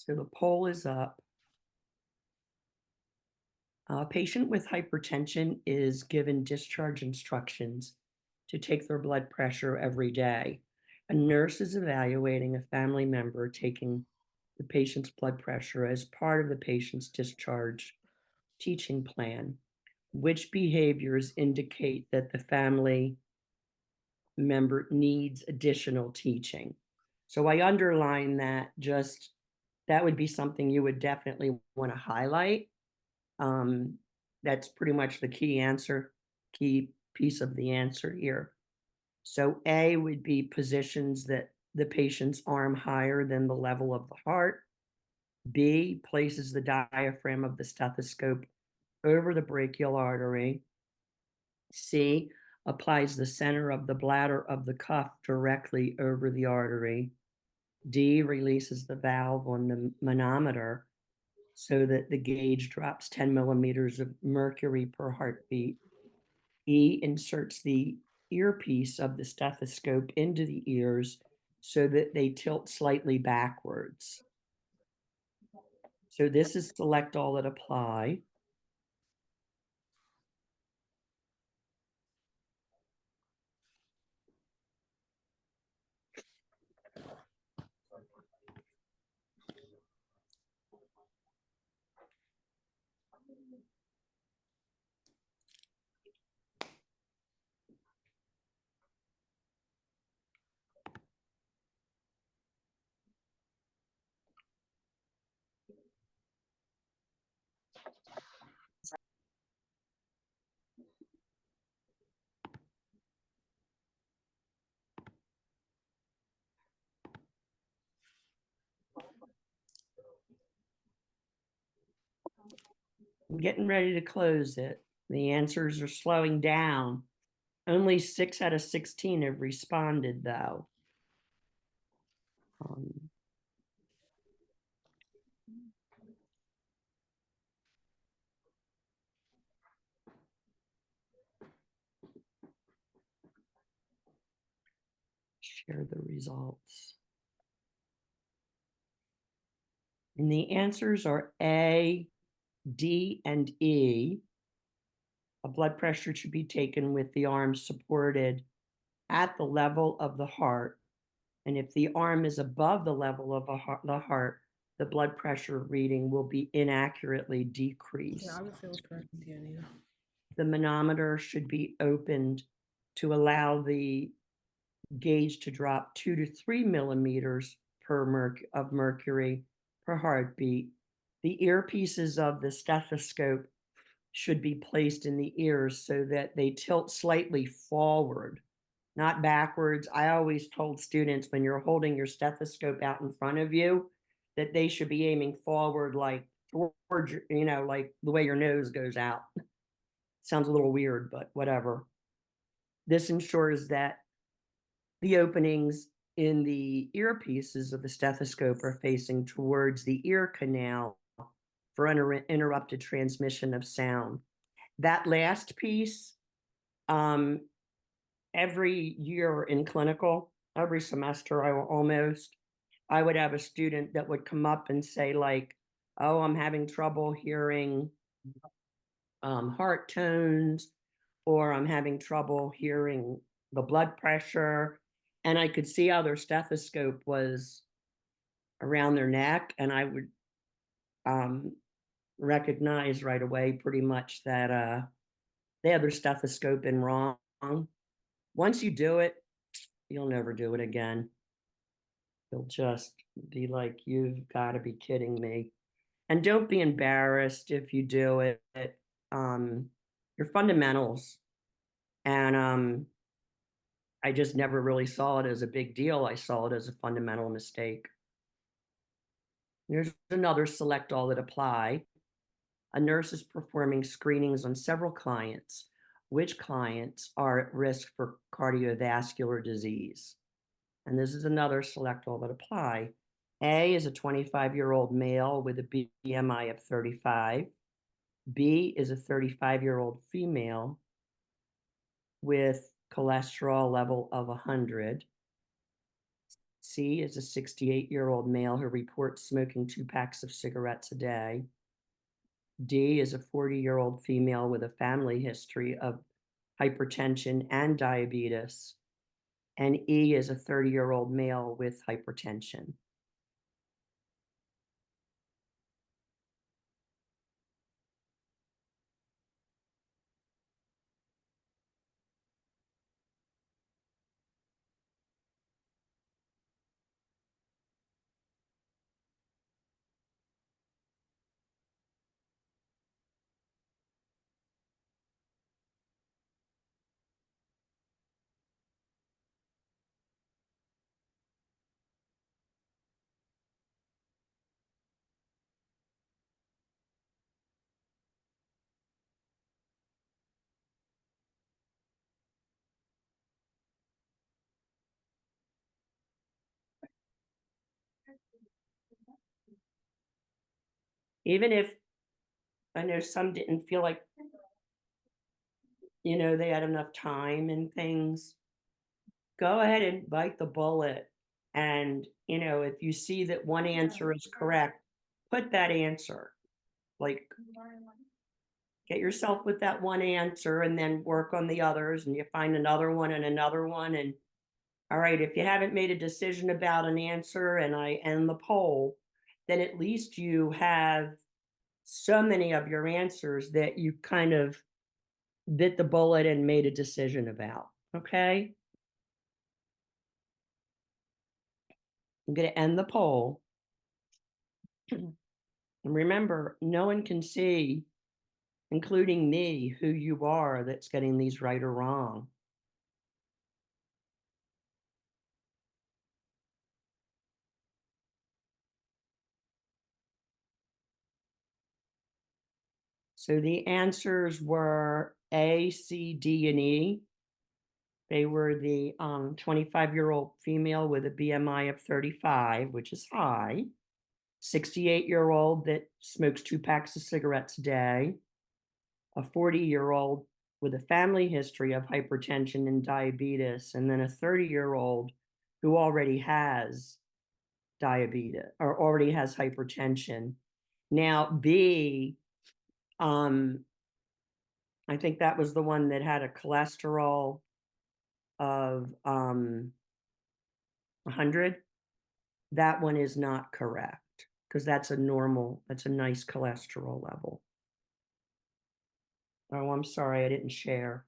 So the poll is up. A patient with hypertension is given discharge instructions to take their blood pressure every day. A nurse is evaluating a family member taking the patient's blood pressure as part of the patient's discharge teaching plan. Which behaviors indicate that the family member needs additional teaching? So I underline that, just that would be something you would definitely want to highlight. Um, that's pretty much the key piece of the answer here. So A would be positions that the patient's arm higher than the level of the heart. B places the diaphragm of the stethoscope over the brachial artery. C applies the center of the bladder of the cuff directly over the artery. D releases the valve on the manometer so that the gauge drops 10 millimeters of mercury per heartbeat. E inserts the earpiece of the stethoscope into the ears so that they tilt slightly backwards. So this is select all that apply. I'm getting ready to close it. The answers are slowing down. Only 6 out of 16 have responded, though. Share the results. And the answers are A, D, and E. A blood pressure should be taken with the arm supported at the level of the heart. And if the arm is above the level of the heart, the blood pressure reading will be inaccurately decreased. Yeah, I would say it was correct with the idea. The manometer should be opened to allow the gauge to drop 2 to 3 millimeters of mercury per heartbeat. The earpieces of the stethoscope should be placed in the ears so that they tilt slightly forward, not backwards. I always told students when you're holding your stethoscope out in front of you that they should be aiming forward, like towards, like the way your nose goes out. Sounds a little weird, but whatever. This ensures that the openings in the earpieces of the stethoscope are facing towards the ear canal for uninterrupted transmission of sound. That last piece, every year in clinical, every semester, I would have a student that would come up and say, like, oh, I'm having trouble hearing heart tones, or I'm having trouble hearing the blood pressure. And I could see how their stethoscope was around their neck, and I would recognize right away pretty much that they had their stethoscope in wrong. Once you do it, you'll never do it again. You'll just be like, you've got to be kidding me. And don't be embarrassed if you do it. Your fundamentals. And I just never really saw it as a big deal. I saw it as a fundamental mistake. Here's another select all that apply. A nurse is performing screenings on several clients. Which clients are at risk for cardiovascular disease? And this is another select all that apply. A is a 25-year-old male with a BMI of 35. B is a 35-year-old female with cholesterol level of 100. C is a 68-year-old male who reports smoking 2 packs of cigarettes a day. D is a 40-year-old female with a family history of hypertension and diabetes. And E is a 30-year-old male with hypertension. Even if I know some didn't feel like, they had enough time and things, go ahead and bite the bullet. And, if you see that one answer is correct, put that answer. Like, get yourself with that one answer and then work on the others, and you find another one and another one. And all right, if you haven't made a decision about an answer and I end the poll, then at least you have so many of your answers that you kind of bit the bullet and made a decision about. Okay? I'm going to end the poll. And remember, no one can see, including me, who you are that's getting these right or wrong. So the answers were A, C, D, and E. They were the 25-year-old female with a BMI of 35, which is high, 68-year-old that smokes 2 packs of cigarettes a day, a 40-year-old with a family history of hypertension and diabetes, and then a 30-year-old who already has diabetes or already has hypertension. Now, B, um, I think that was the one that had a cholesterol of 100. That one is not correct because that's a nice cholesterol level. Oh, I'm sorry, I didn't share.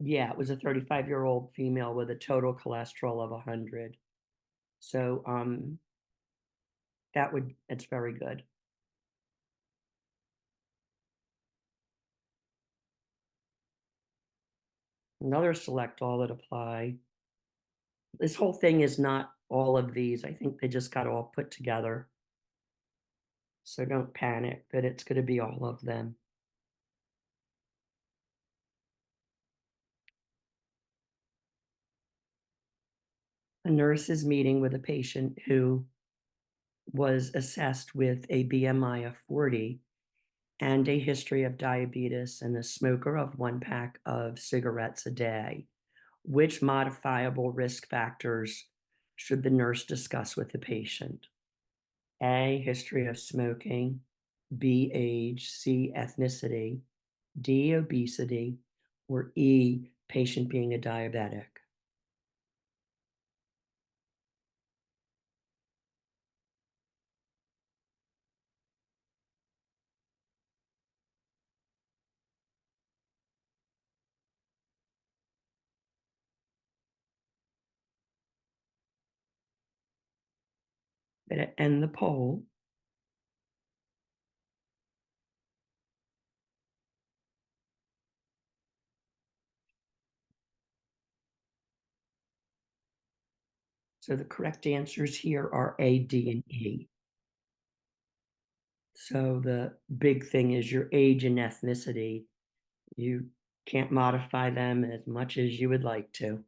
Yeah, it was a 35-year-old female with a total cholesterol of 100. So, it's very good. Another select all that apply. This whole thing is not all of these. I think they just got all put together. So don't panic that it's gonna be all of them. A nurse is meeting with a patient who was assessed with a BMI of 40 and a history of diabetes and a smoker of 1 pack of cigarettes a day. Which modifiable risk factors should the nurse discuss with the patient? A, history of smoking, B, age, C, ethnicity, D, obesity, or E, patient being a diabetic. Gonna end the poll. So the correct answers here are A, D, and E. So the big thing is your age and ethnicity. You can't modify them as much as you would like to.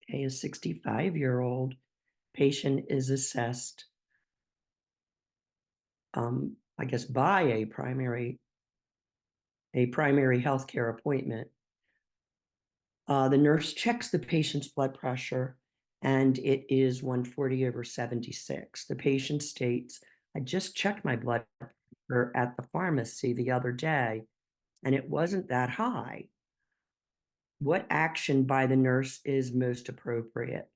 A 65-year-old patient is assessed, I guess, by a primary healthcare appointment. The nurse checks the patient's blood pressure, and it is 140/76. The patient states, "I just checked my blood pressure at the pharmacy the other day, and it wasn't that high." What action by the nurse is most appropriate?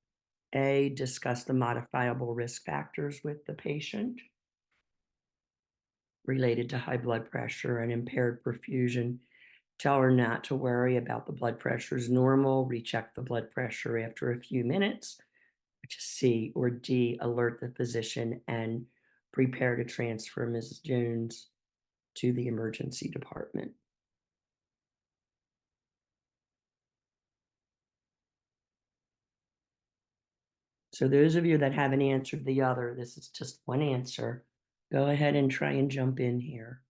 A, discuss the modifiable risk factors with the patient related to high blood pressure and impaired perfusion. Tell her not to worry about the blood pressure is normal. Recheck the blood pressure after a few minutes, which is C. Or D, alert the physician and prepare to transfer Mrs. Jones to the emergency department. So those of you that haven't answered the other, this is just one answer. Go ahead and try and jump in here.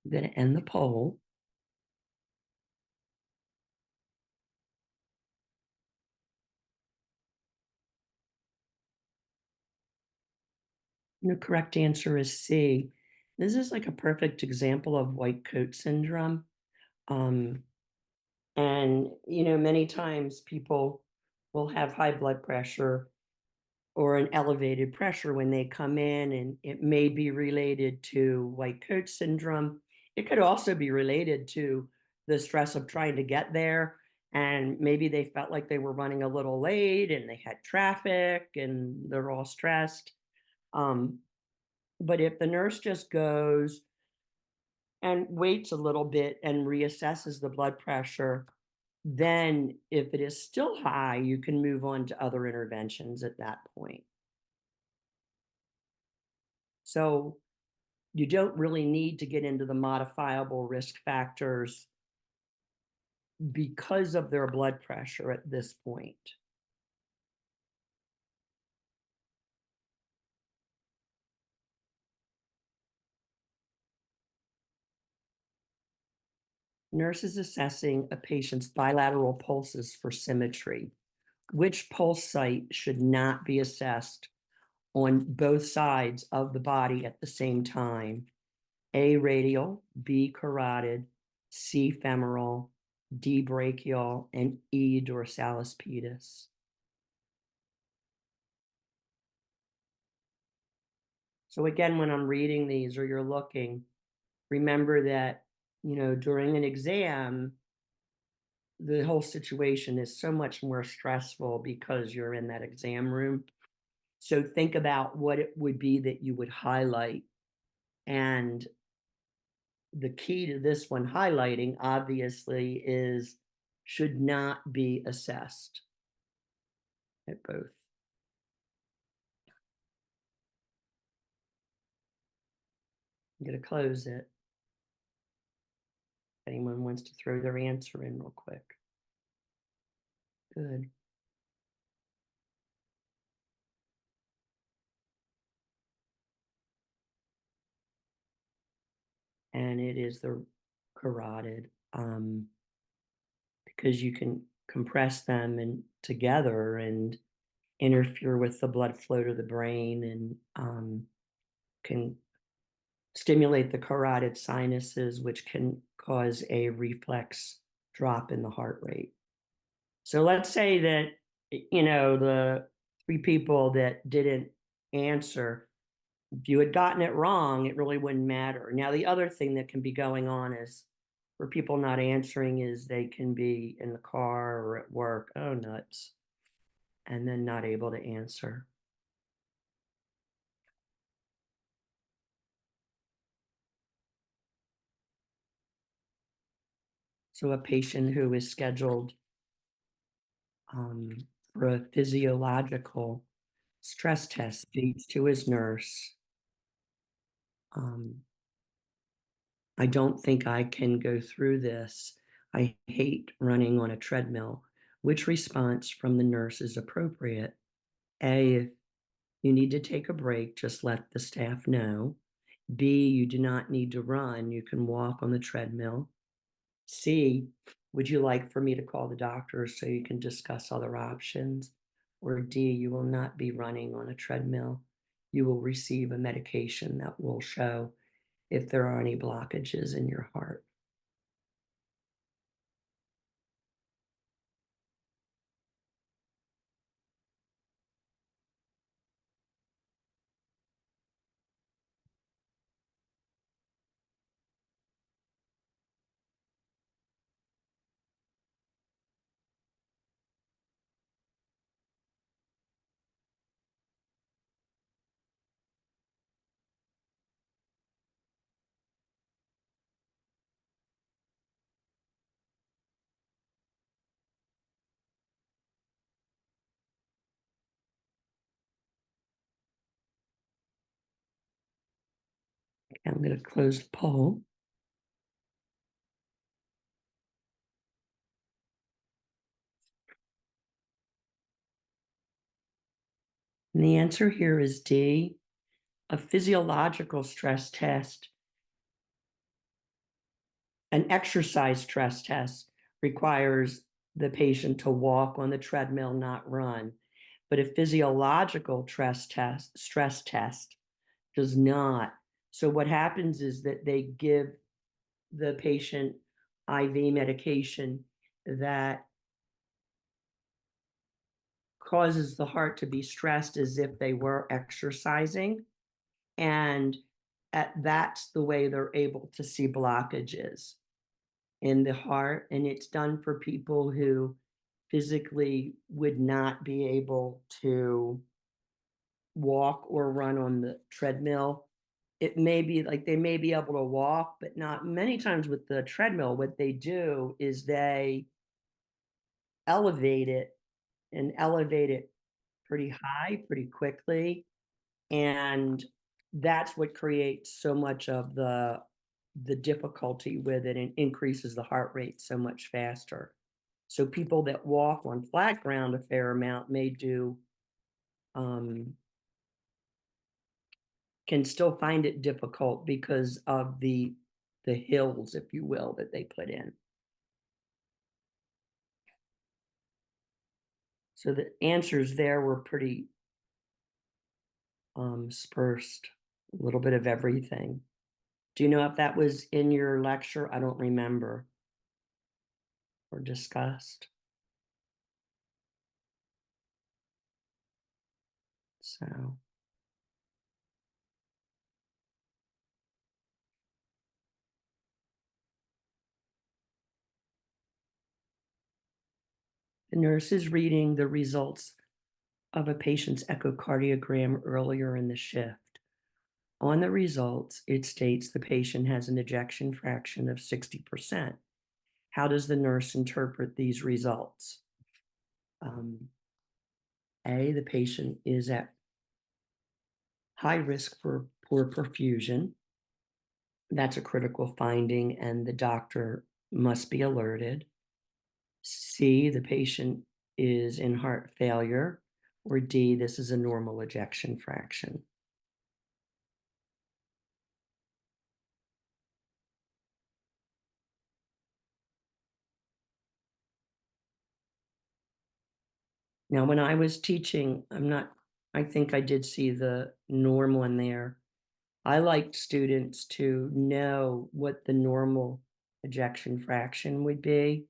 I'm going to end the poll. The correct answer is C. This is like a perfect example of white coat syndrome. Um, and, many times people will have high blood pressure or an elevated pressure when they come in, and it may be related to white coat syndrome. It could also be related to the stress of trying to get there. And maybe they felt like they were running a little late and they had traffic and they're all stressed. Um, but if the nurse just goes and waits a little bit and reassesses the blood pressure, then if it is still high, you can move on to other interventions at that point. So you don't really need to get into the modifiable risk factors because of their blood pressure at this point. Nurses assessing a patient's bilateral pulses for symmetry. Which pulse site should not be assessed on both sides of the body at the same time? A, radial, B, carotid, C, femoral, D, brachial, and E, dorsalis pedis. So again, when I'm reading these or you're looking, remember that, during an exam, the whole situation is so much more stressful because you're in that exam room. So think about what it would be that you would highlight. And the key to this one highlighting, obviously, is should not be assessed at both. I'm going to close it. If anyone wants to throw their answer in real quick. Good. And it is the carotid, because you can compress them and together and interfere with the blood flow to the brain, and can stimulate the carotid sinuses, which can cause a reflex drop in the heart rate. So let's say that, the three people that didn't answer, if you had gotten it wrong, it really wouldn't matter. Now, the other thing that can be going on is for people not answering is they can be in the car or at work, oh, nuts, and then not able to answer. So a patient who is scheduled for a physiological stress test speaks to his nurse. Um, I don't think I can go through this. I hate running on a treadmill. Which response from the nurse is appropriate? A, if you need to take a break, just let the staff know. B, you do not need to run. You can walk on the treadmill. C, would you like for me to call the doctor so you can discuss other options? Or D, you will not be running on a treadmill. You will receive a medication that will show if there are any blockages in your heart. I'm going to close the poll. And the answer here is D. A physiological stress test, an exercise stress test requires the patient to walk on the treadmill, not run. But a physiological stress test does not. So what happens is that they give the patient IV medication that causes the heart to be stressed as if they were exercising. And that's the way they're able to see blockages in the heart. And it's done for people who physically would not be able to walk or run on the treadmill. It may be like they may be able to walk, but not many times with the treadmill. What they do is they elevate it and elevate it pretty high, pretty quickly. And that's what creates so much of the difficulty with it and increases the heart rate so much faster. So people that walk on flat ground a fair amount may do can still find it difficult because of the hills, if you will, that they put in. So the answers there were pretty dispersed, a little bit of everything. Do you know if that was in your lecture? I don't remember, or discussed. So the nurse is reading the results of a patient's echocardiogram earlier in the shift. On the results, it states the patient has an ejection fraction of 60%. How does the nurse interpret these results? A, the patient is at high risk for poor perfusion. That's a critical finding, and the doctor must be alerted. C, the patient is in heart failure. Or D, this is a normal ejection fraction. Now, when I was teaching, I think I did see the normal in there. I liked students to know what the normal ejection fraction would be,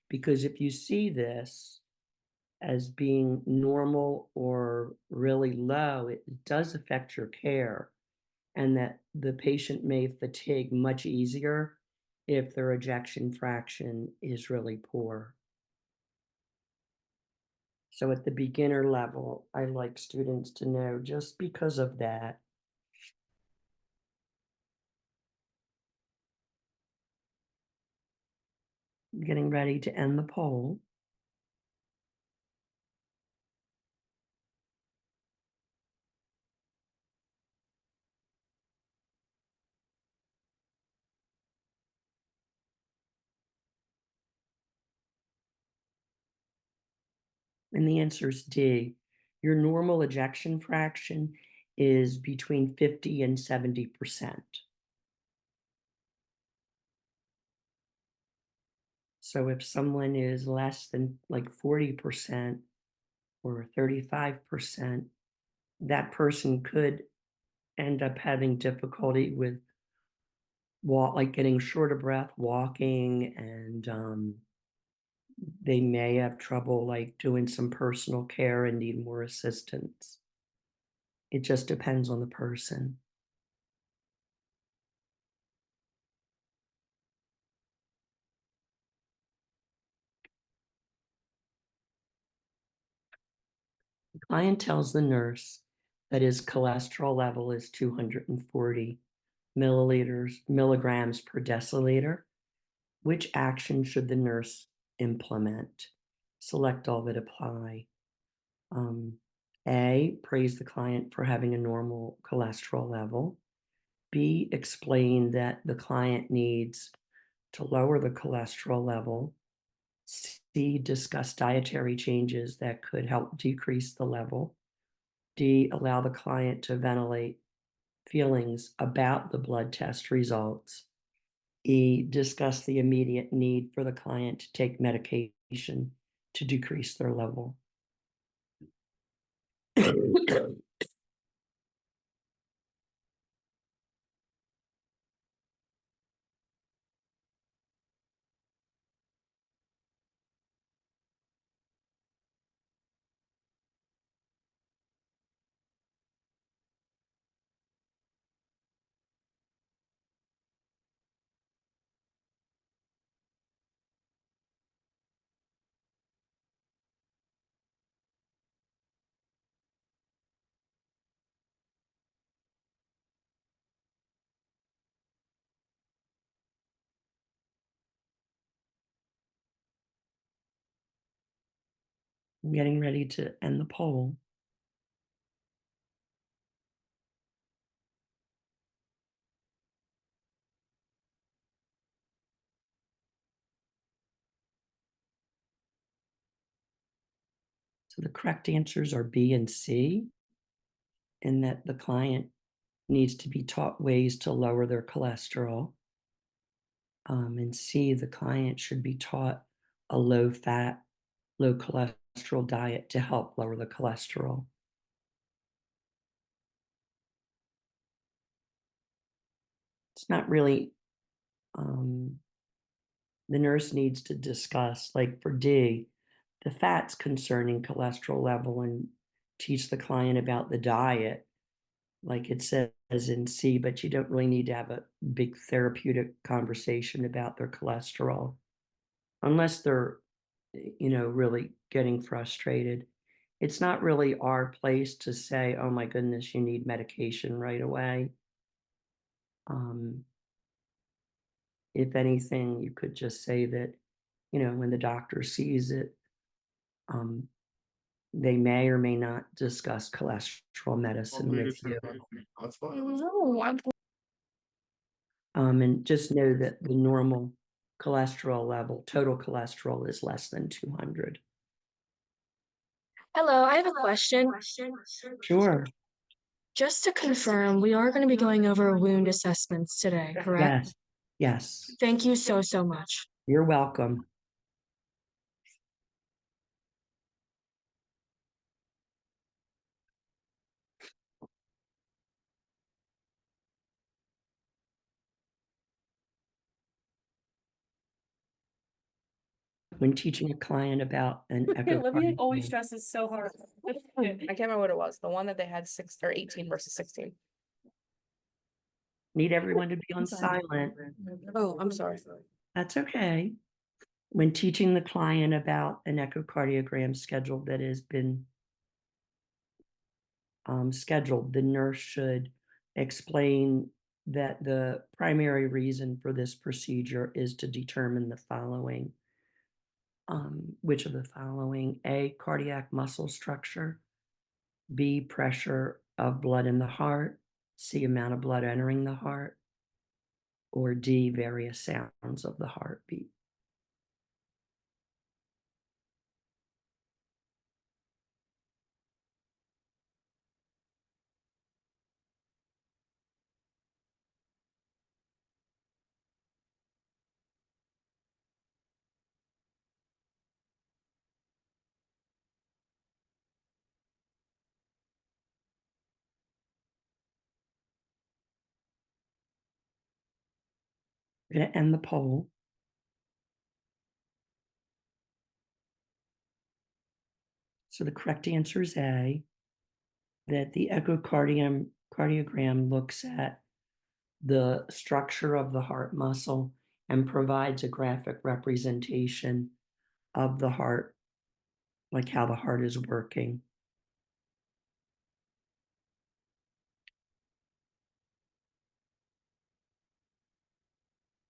because if you see this as being normal or really low, it does affect your care, and that the patient may fatigue much easier if their ejection fraction is really poor. So at the beginner level, I like students to know just because of that. Getting ready to end the poll. And the answer is D. Your normal ejection fraction is between 50 and 70%. So if someone is less than like 40% or 35%, that person could end up having difficulty with like getting short of breath walking, and they may have trouble like doing some personal care and need more assistance. It just depends on the person. The client tells the nurse that his cholesterol level is 240 milligrams per deciliter. Which action should the nurse implement? Select all that apply. A, praise the client for having a normal cholesterol level. B, explain that the client needs to lower the cholesterol level. C, discuss dietary changes that could help decrease the level. D, allow the client to ventilate feelings about the blood test results. E, discuss the immediate need for the client to take medication to decrease their level. I'm getting ready to end the poll. So the correct answers are B and C, in that the client needs to be taught ways to lower their cholesterol. And C, the client should be taught a low fat, low cholesterol diet to help lower the cholesterol. It's not really, the nurse needs to discuss, like for D, the fats concerning cholesterol level and teach the client about the diet, like it says in C, but you don't really need to have a big therapeutic conversation about their cholesterol unless they're, really getting frustrated. It's not really our place to say, oh my goodness, you need medication right away. Um, if anything, you could just say that, when the doctor sees it, um, they may or may not discuss cholesterol medicine with you. And just know that the normal cholesterol level, total cholesterol, is less than 200. Hello, I have a question. Sure. Just to confirm, we are going to be going over wound assessments today, correct? Yes. Yes. Thank you so much. You're welcome. When teaching a client about an Olivia always echocardiogram, stresses so hard. I can't remember what it was. The one that they had 6 or 18 versus 16. need everyone to be on sorry. silent. Oh, I'm sorry. That's okay. When teaching the client about an echocardiogram schedule that has been scheduled, the nurse should explain that the primary reason for this procedure is to determine the following: Which of the following? A, cardiac muscle structure, B, pressure of blood in the heart, C, amount of blood entering the heart, or D, various sounds of the heartbeat. I'm going to end the poll. So the correct answer is A, that the echocardiogram looks at the structure of the heart muscle and provides a graphic representation of the heart, like how the heart is working.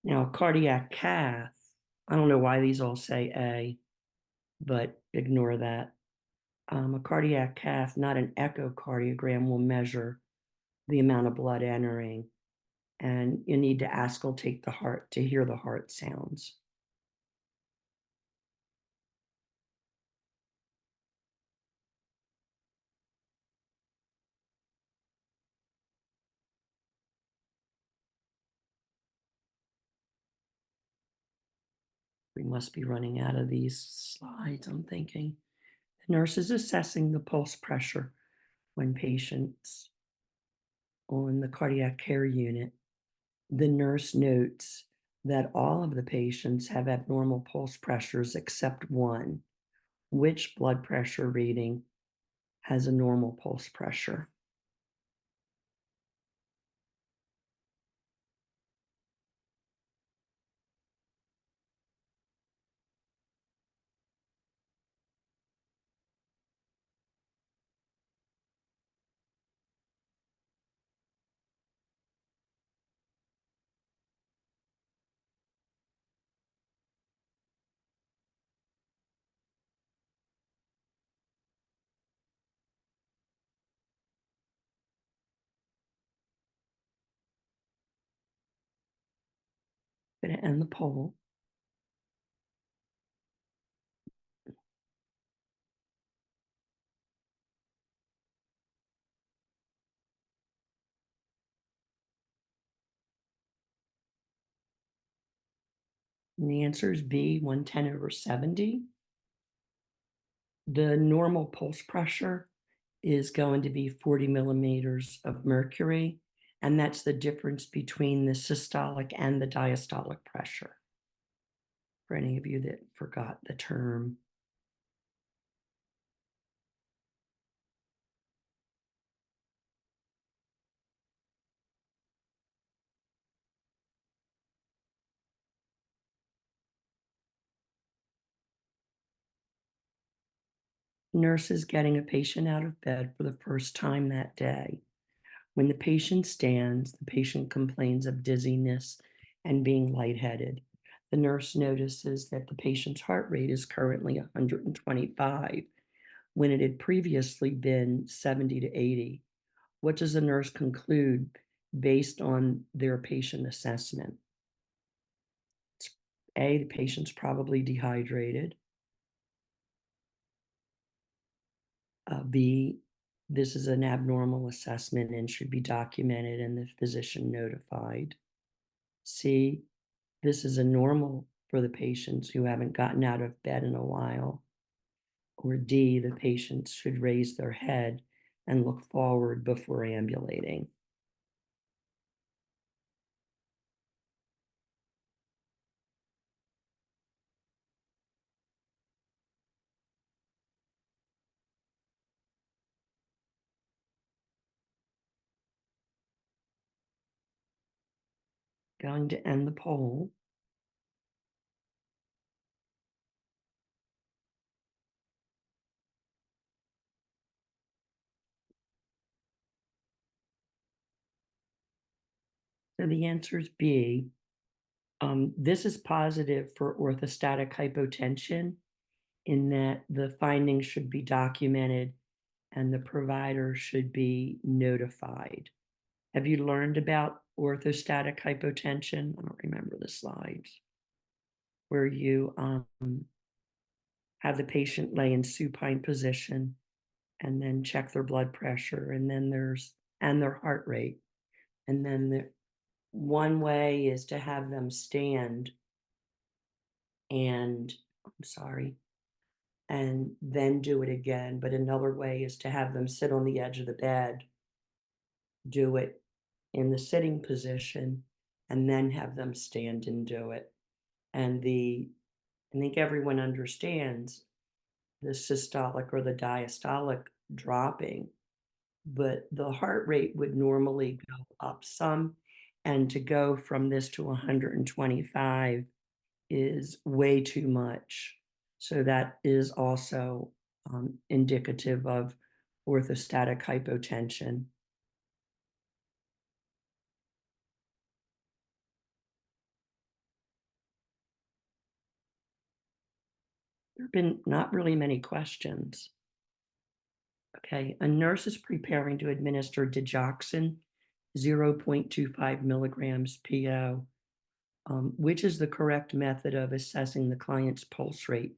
Now, a cardiac cath, I don't know why these all say A, but ignore that. A cardiac cath, not an echocardiogram, will measure the amount of blood entering, and you need to auscultate the heart to hear the heart sounds. We must be running out of these slides, I'm thinking. The nurse is assessing the pulse pressure when patients on the cardiac care unit. The nurse notes that all of the patients have abnormal pulse pressures except one. Which blood pressure reading has a normal pulse pressure? I'm going to end the poll. And the answer is B, 110/70. The normal pulse pressure is going to be 40 millimeters of mercury, and that's the difference between the systolic and the diastolic pressure. For any of you that forgot the term. Nurse is getting a patient out of bed for the first time that day. When the patient stands, the patient complains of dizziness and being lightheaded. The nurse notices that the patient's heart rate is currently 125 when it had previously been 70 to 80. What does the nurse conclude based on their patient assessment? A, the patient's probably dehydrated. B, this is an abnormal assessment and should be documented and the physician notified. C, this is a normal for the patients who haven't gotten out of bed in a while. Or D, the patients should raise their head and look forward before ambulating. Going to end the poll. So the answer is B. This is positive for orthostatic hypotension in that the findings should be documented and the provider should be notified. Have you learned about orthostatic hypotension? I don't remember the slides. Where you have the patient lay in supine position and then check their blood pressure and then and their heart rate. And then one way is to have them stand and I'm sorry, and then do it again. But another way is to have them sit on the edge of the bed, do it in the sitting position, and then have them stand and do it. And I think everyone understands the systolic or the diastolic dropping, but the heart rate would normally go up some. And to go from this to 125 is way too much. So that is also indicative of orthostatic hypotension. There have been not really many questions. Okay, a nurse is preparing to administer digoxin 0.25 milligrams PO. Which is the correct method of assessing the client's pulse rate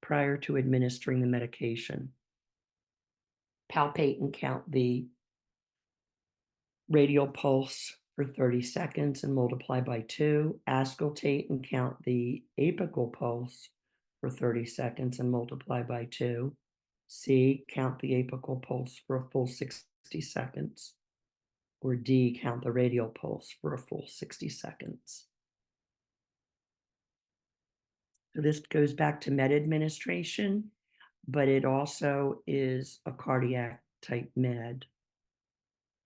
prior to administering the medication? Palpate and count the radial pulse for 30 seconds and multiply by 2. Auscultate and count the apical pulse for 30 seconds and multiply by 2. C, count the apical pulse for a full 60 seconds. Or D, count the radial pulse for a full 60 seconds. So this goes back to med administration, but it also is a cardiac type med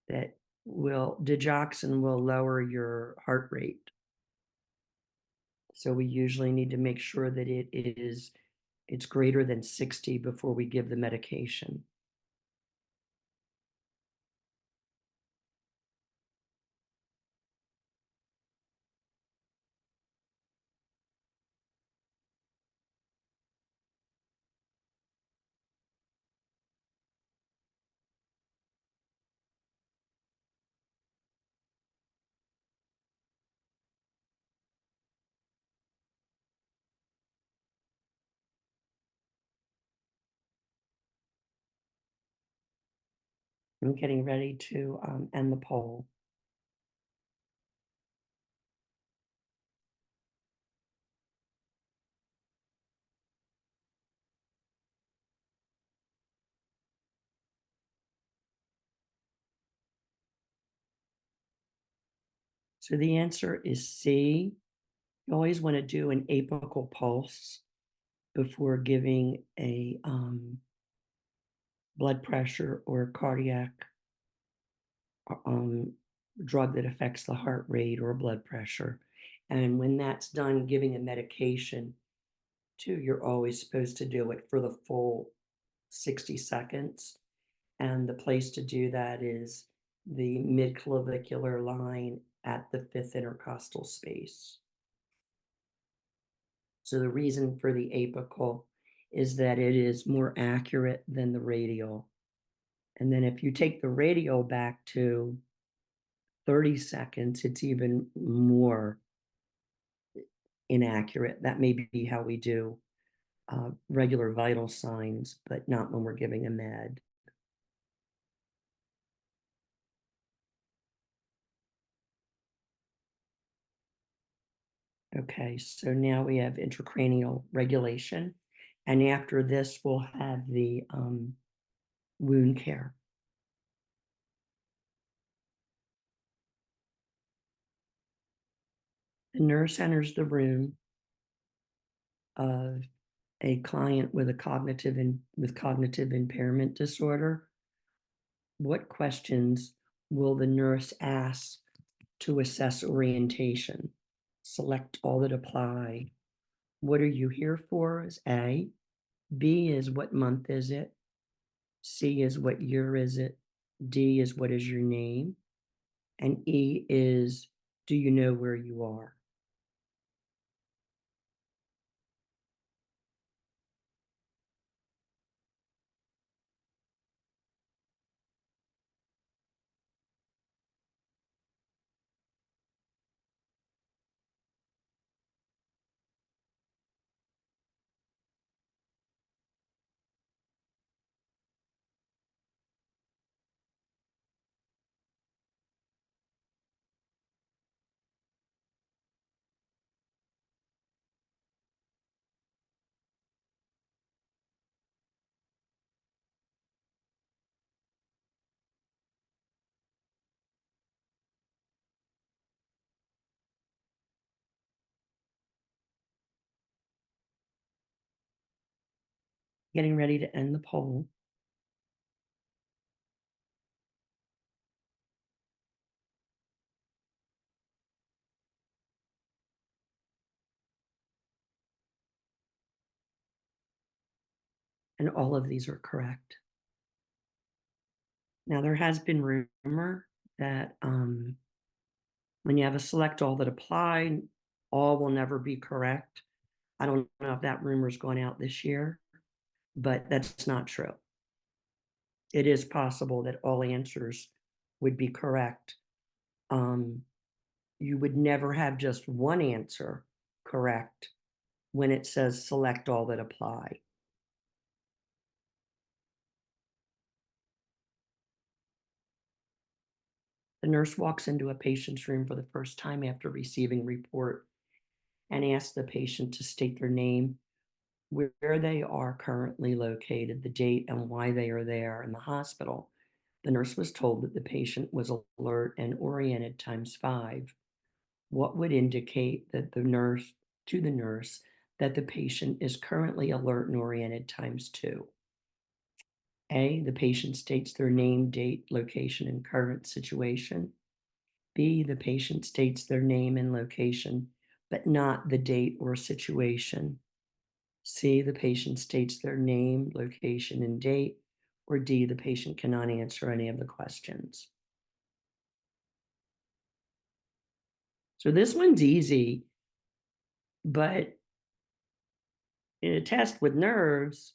that digoxin will lower your heart rate. So we usually need to make sure that it's greater than 60 before we give the medication. I'm getting ready to end the poll. So the answer is C. You always want to do an apical pulse before giving a blood pressure or cardiac drug that affects the heart rate or blood pressure. And when that's done, giving a medication too, you're always supposed to do it for the full 60 seconds. And the place to do that is the midclavicular line at the fifth intercostal space. So the reason for the apical is that it is more accurate than the radial. And then if you take the radial back to 30 seconds, it's even more inaccurate. That may be how we do regular vital signs, but not when we're giving a med. Okay, so now we have intracranial regulation. And after this, we'll have the wound care. The nurse enters the room of a client with cognitive impairment disorder. What questions will the nurse ask to assess orientation? Select all that apply. What are you here for is A. B is what month is it? C is what year is it? D is what is your name? And E is, do you know where you are? Getting ready to end the poll. And all of these are correct. Now, there has been rumor that when you have a select all that apply, all will never be correct. I don't know if that rumor's gone out this year, but that's not true. It is possible that all answers would be correct. Um, you would never have just one answer correct when it says select all that apply. The nurse walks into a patient's room for the first time after receiving report and asks the patient to state their name, where they are currently located, the date, and why they are there in the hospital. The nurse was told that the patient was alert and oriented times 5. What would indicate that the nurse that the patient is currently alert and oriented times 2? A, the patient states their name, date, location, and current situation. B, the patient states their name and location, but not the date or situation. C, the patient states their name, location, and date. Or D, the patient cannot answer any of the questions. So this one's easy, but in a test with nerves,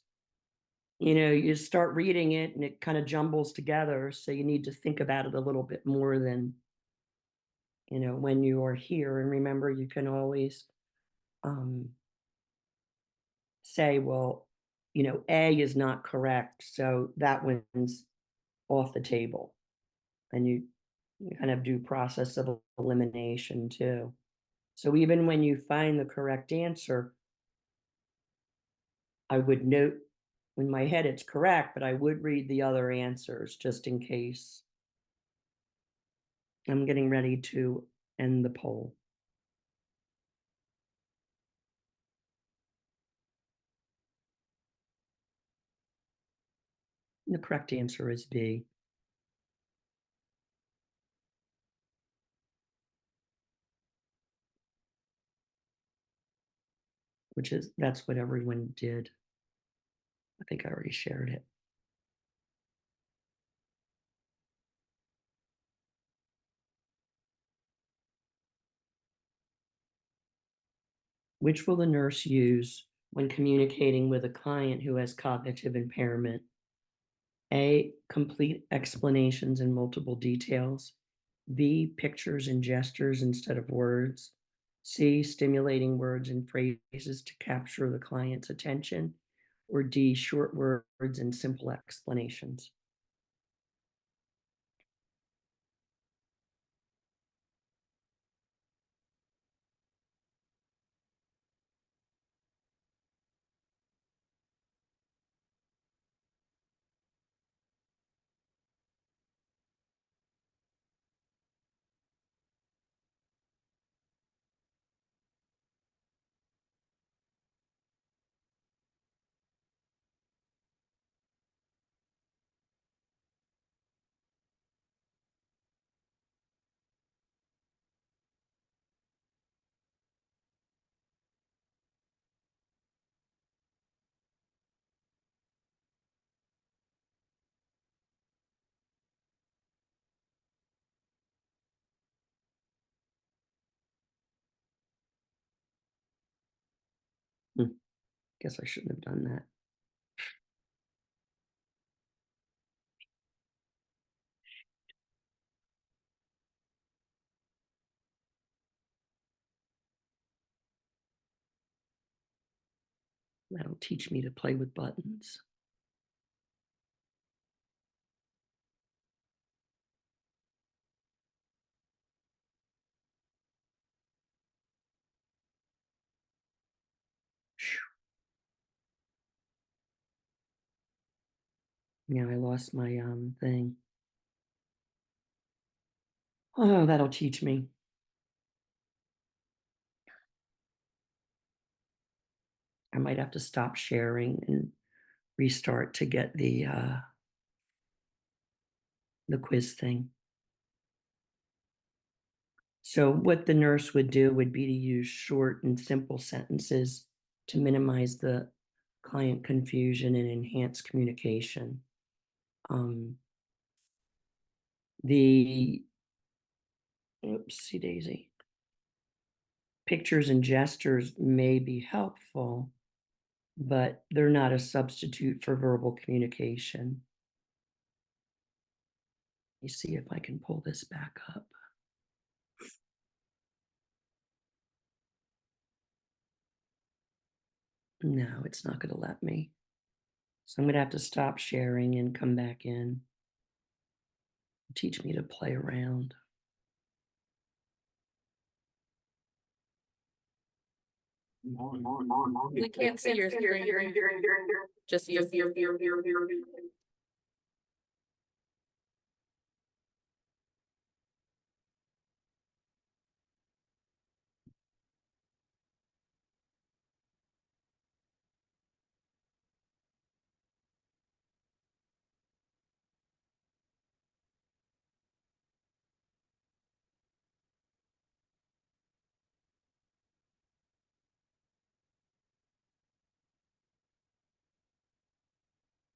you start reading it and it kind of jumbles together. So you need to think about it a little bit more than, when you are here. And remember, you can always um, say, well, A is not correct. So that one's off the table. And you kind of do process of elimination too. So even when you find the correct answer, I would note in my head it's correct, but I would read the other answers just in case. I'm getting ready to end the poll. The correct answer is B, that's what everyone did. I think I already shared it. Which will the nurse use when communicating with a client who has cognitive impairment? A, complete explanations in multiple details. B, pictures and gestures instead of words. C, stimulating words and phrases to capture the client's attention. Or D, short words and simple explanations. Guess I shouldn't have done that. That'll teach me to play with buttons. Yeah, I lost my thing. Oh, that'll teach me. I might have to stop sharing and restart to get the quiz thing. So what the nurse would do would be to use short and simple sentences to minimize the client confusion and enhance communication. The oopsie daisy. Pictures and gestures may be helpful, but they're not a substitute for verbal communication. Let me see if I can pull this back up. No, it's not going to let me. So I'm going to have to stop sharing and come back in. Teach me to play around. We can't see your screen. Just you.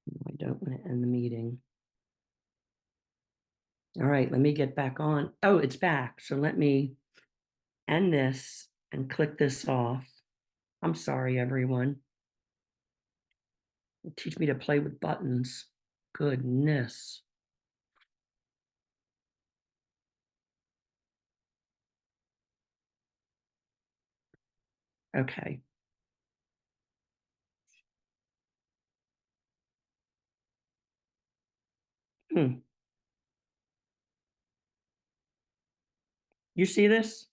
No, I don't want to end the meeting. All right, let me get back on. Oh, it's back. So let me end this and click this off. I'm sorry, everyone. Teach me to play with buttons. Goodness. Okay. You see this?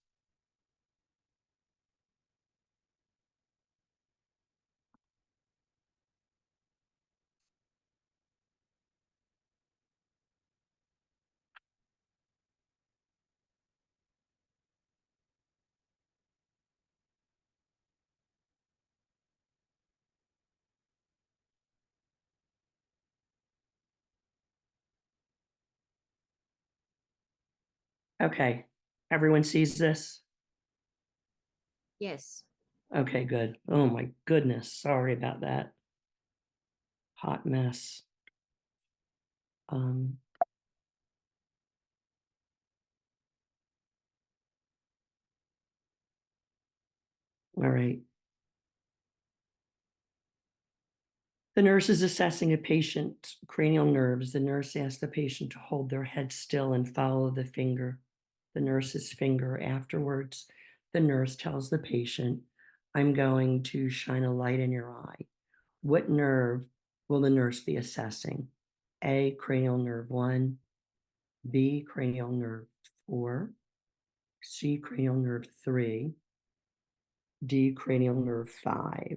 Okay. Everyone sees this? Yes. Okay, good. Oh my goodness. Sorry about that. Hot mess. Um, all right. The nurse is assessing a patient's cranial nerves. The nurse asks the patient to hold their head still and follow the nurse's finger. Afterwards, the nurse tells the patient, I'm going to shine a light in your eye. What nerve will the nurse be assessing? A, cranial nerve 1, B, cranial nerve 4, C, cranial nerve 3, D, cranial nerve 5.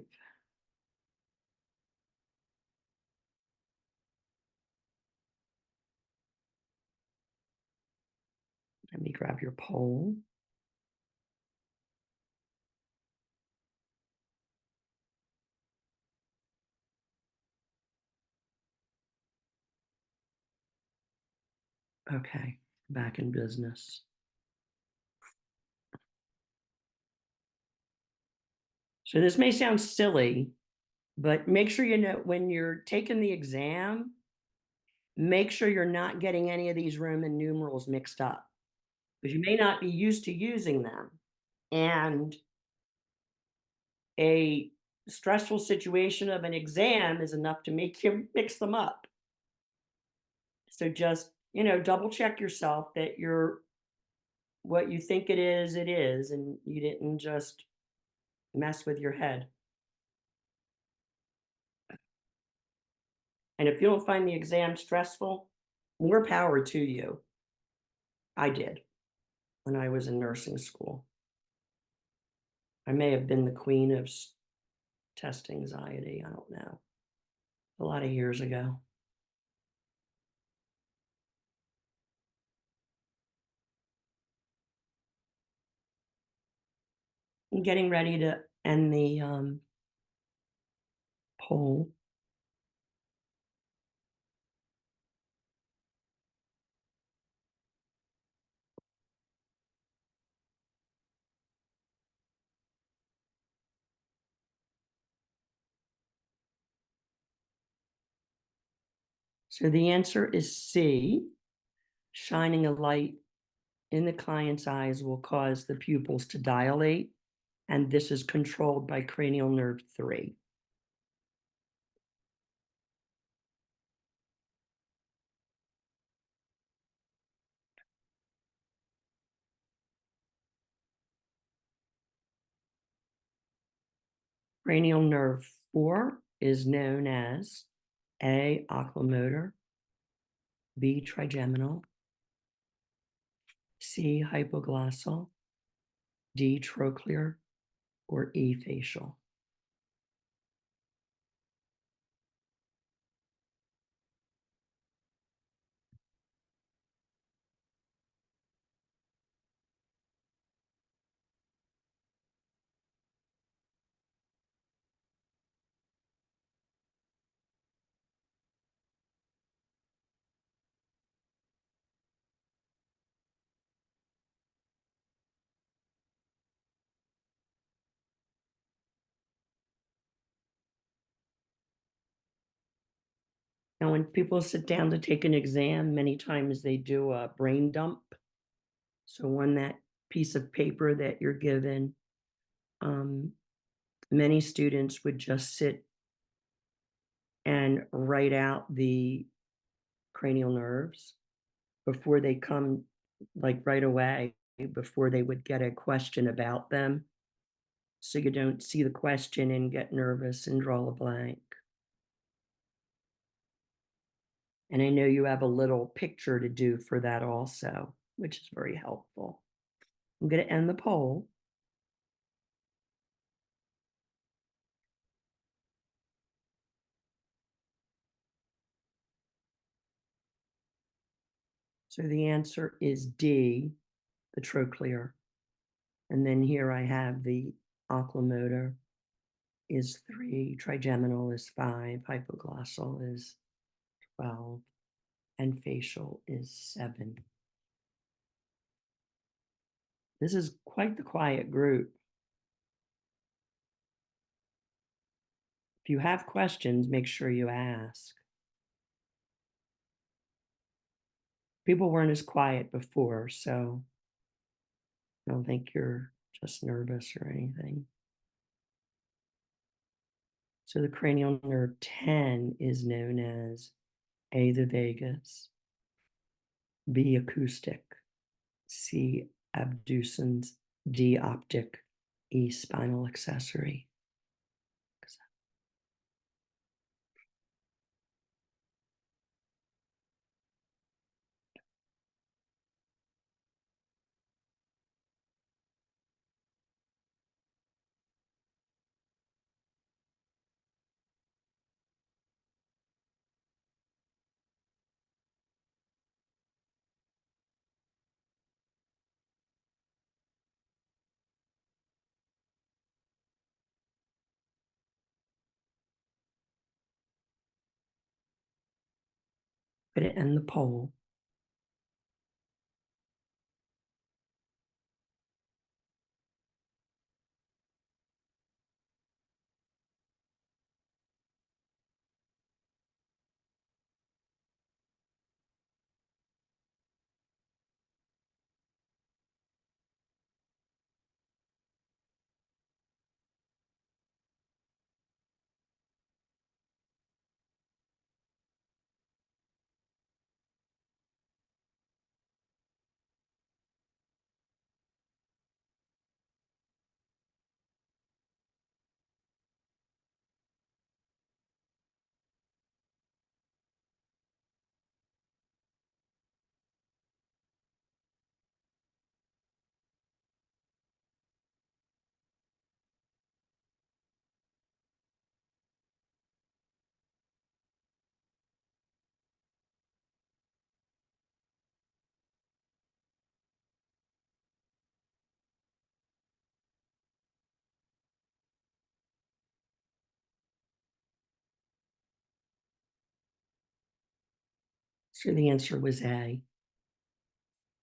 Let me grab your poll. Okay, back in business. So this may sound silly, but make sure you know when you're taking the exam, make sure you're not getting any of these Roman numerals mixed up because you may not be used to using them. And a stressful situation of an exam is enough to make you mix them up. So just, double check yourself that you're what you think it is, and you didn't just mess with your head. And if you don't find the exam stressful, more power to you. I did when I was in nursing school. I may have been the queen of test anxiety. I don't know. A lot of years ago. I'm getting ready to end the poll. So the answer is C. Shining a light in the client's eyes will cause the pupils to dilate, and this is controlled by cranial nerve 3. Cranial nerve 4 is known as A, oculomotor, B, trigeminal, C, hypoglossal, D, trochlear, or E, facial. Now, when people sit down to take an exam, many times they do a brain dump. So on that piece of paper that you're given, um, many students would just sit and write out the cranial nerves before they come, like right away, before they would get a question about them. So you don't see the question and get nervous and draw a blank. And I know you have a little picture to do for that also, which is very helpful. I'm going to end the poll. So the answer is D, the trochlear. And then here I have the oculomotor is 3, trigeminal is 5, hypoglossal is 12, and facial is 7. This is quite the quiet group. If you have questions, make sure you ask. People weren't as quiet before, so I don't think you're just nervous or anything. So the cranial nerve 10 is known as A, the vagus, B, acoustic, C, abducens, D, optic, E, spinal accessory. Going to end the poll. So the answer was A.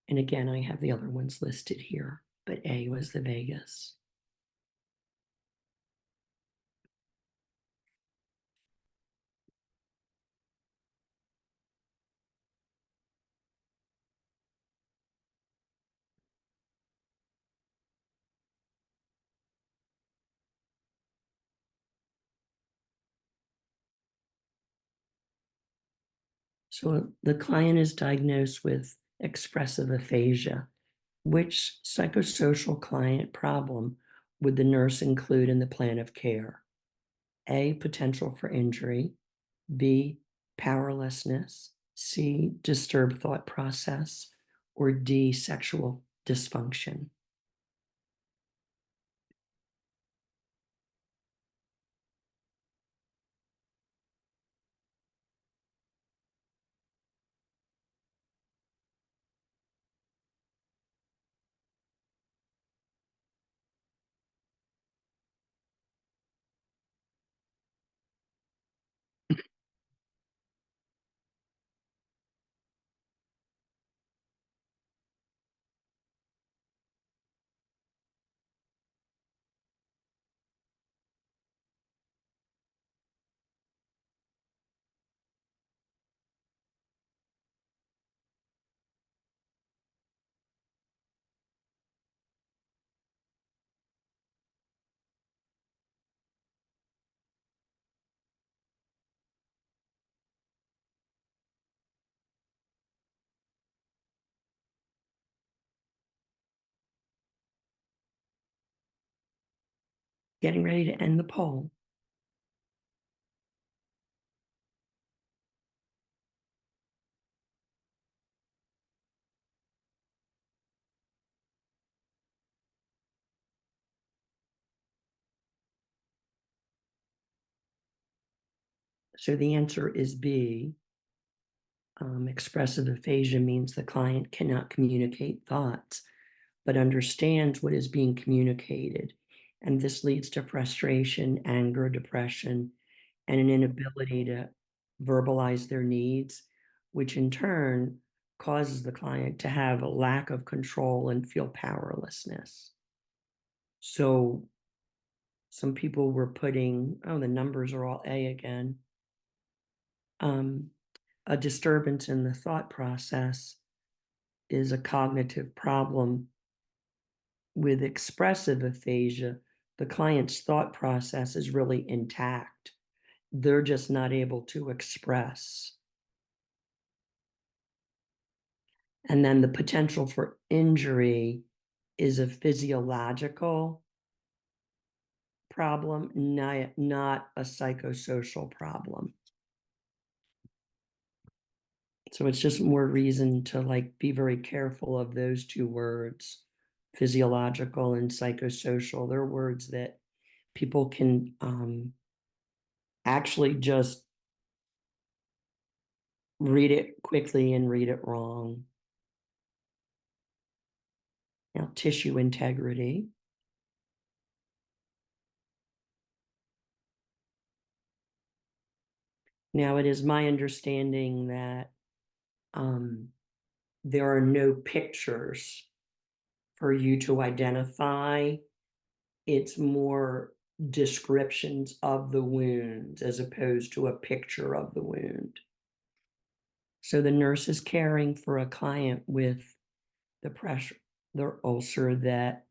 And again, I have the other ones listed here, but A was the vagus. So the client is diagnosed with expressive aphasia. Which psychosocial client problem would the nurse include in the plan of care? A, potential for injury. B, powerlessness. C, disturbed thought process. Or D, sexual dysfunction. Getting ready to end the poll. So the answer is B. Expressive aphasia means the client cannot communicate thoughts, but understands what is being communicated. And this leads to frustration, anger, depression, and an inability to verbalize their needs, which in turn causes the client to have a lack of control and feel powerlessness. So some people were putting, oh, the numbers are all A again. A disturbance in the thought process is a cognitive problem. With expressive aphasia, the client's thought process is really intact. They're just not able to express. And then the potential for injury is a physiological problem, not a psychosocial problem. So it's just more reason to be very careful of those two words, physiological and psychosocial. They're words that people can actually just read it quickly and read it wrong. Now, tissue integrity. Now, it is my understanding that there are no pictures for you to identify. It's more descriptions of the wounds as opposed to a picture of the wound. So the nurse is caring for a client with the ulcer that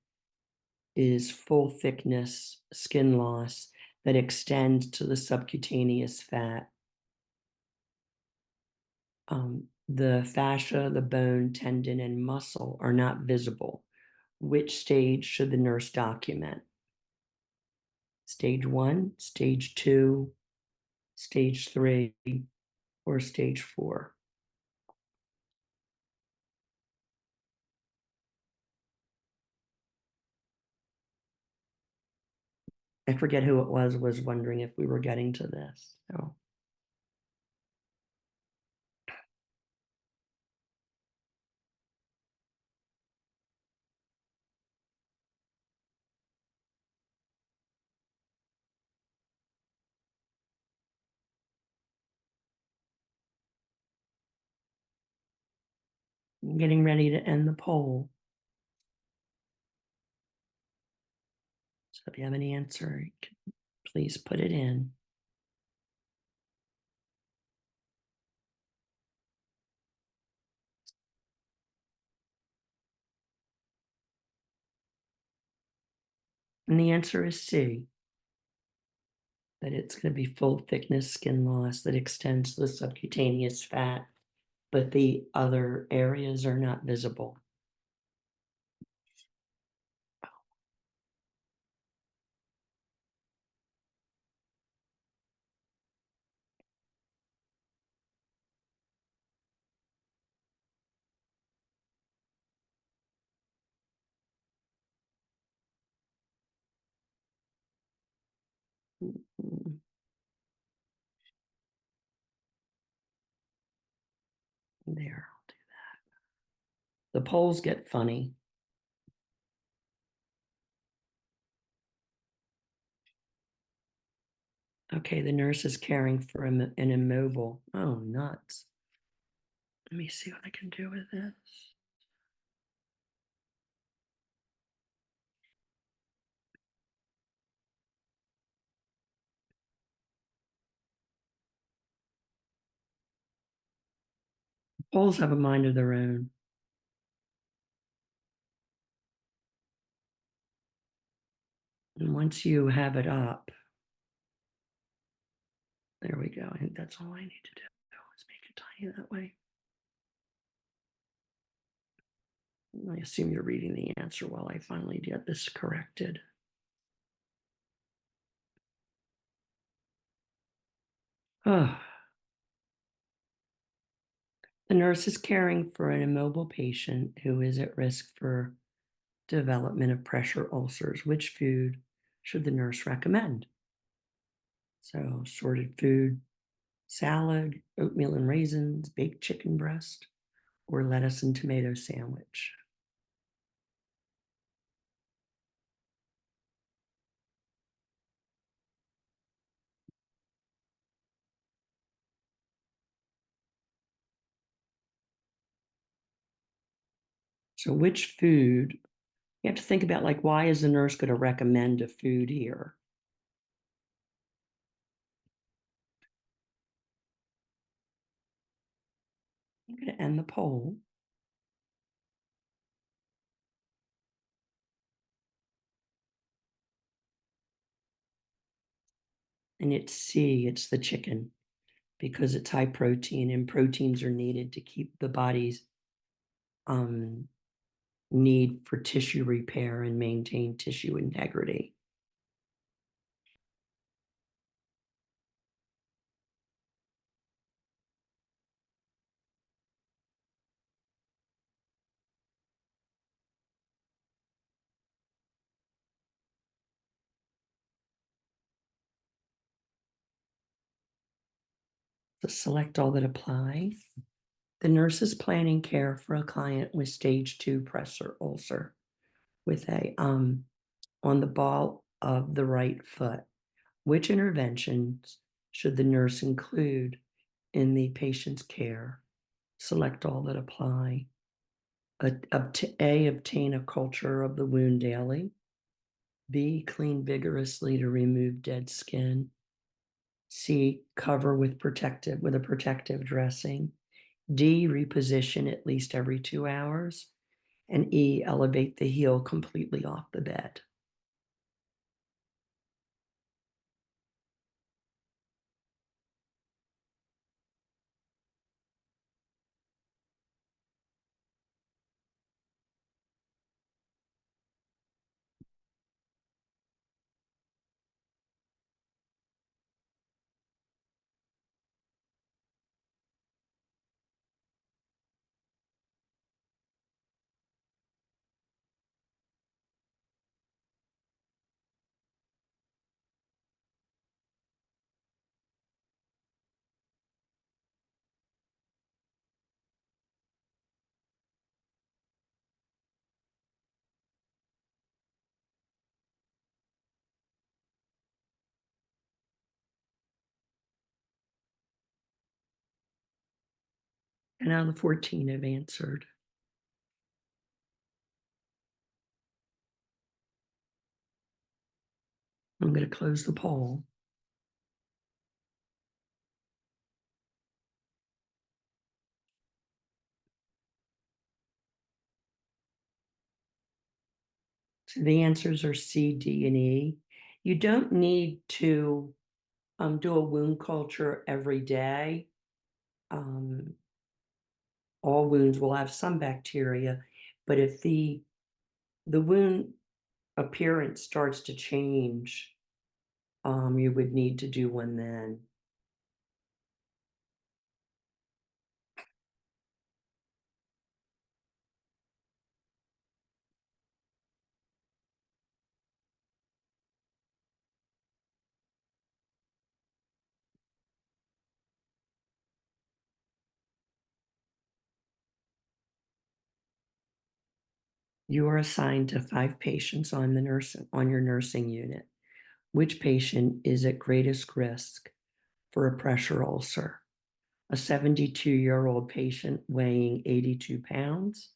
is full thickness skin loss that extends to the subcutaneous fat. The fascia, the bone, tendon, and muscle are not visible. Which stage should the nurse document? Stage 1, stage 2, stage 3, or stage 4? I forget who it was wondering if we were getting to this. So I'm getting ready to end the poll. So if you have any answer, please put it in. And the answer is C, that it's going to be full thickness skin loss that extends to the subcutaneous fat. but the other areas are not visible. Mm, There, I'll do that. The polls get funny. Okay, the nurse is caring for an immobile. Oh, nuts. Let me see what I can do with this. Polls have a mind of their own. And once you have it up, there we go. I think that's all I need to do is make it tiny that way. I assume you're reading the answer while I finally get this corrected. Oh. The nurse is caring for an immobile patient who is at risk for development of pressure ulcers. Which food should the nurse recommend? So, sorted food, salad, oatmeal and raisins, baked chicken breast, or lettuce and tomato sandwich. So, which food? You have to think about, like, why is the nurse going to recommend a food here? I'm going to end the poll. And it's C, it's the chicken, because it's high protein, and proteins are needed to keep the body's need for tissue repair and maintain tissue integrity. So select all that apply. The nurse is planning care for a client with stage 2 pressure ulcer with a on the ball of the right foot. Which interventions should the nurse include in the patient's care? Select all that apply. Obtain a culture of the wound daily. B, clean vigorously to remove dead skin. C, cover with a protective dressing. D, reposition at least every 2 hours. And E, elevate the heel completely off the bed. And now the 14 have answered. I'm going to close the poll. So the answers are C, D, and E. You don't need to do a wound culture every day. all wounds will have some bacteria, but if the wound appearance starts to change, you would need to do one then. You are assigned to 5 patients on your nursing unit. Which patient is at greatest risk for a pressure ulcer? A 72-year-old patient weighing 82 pounds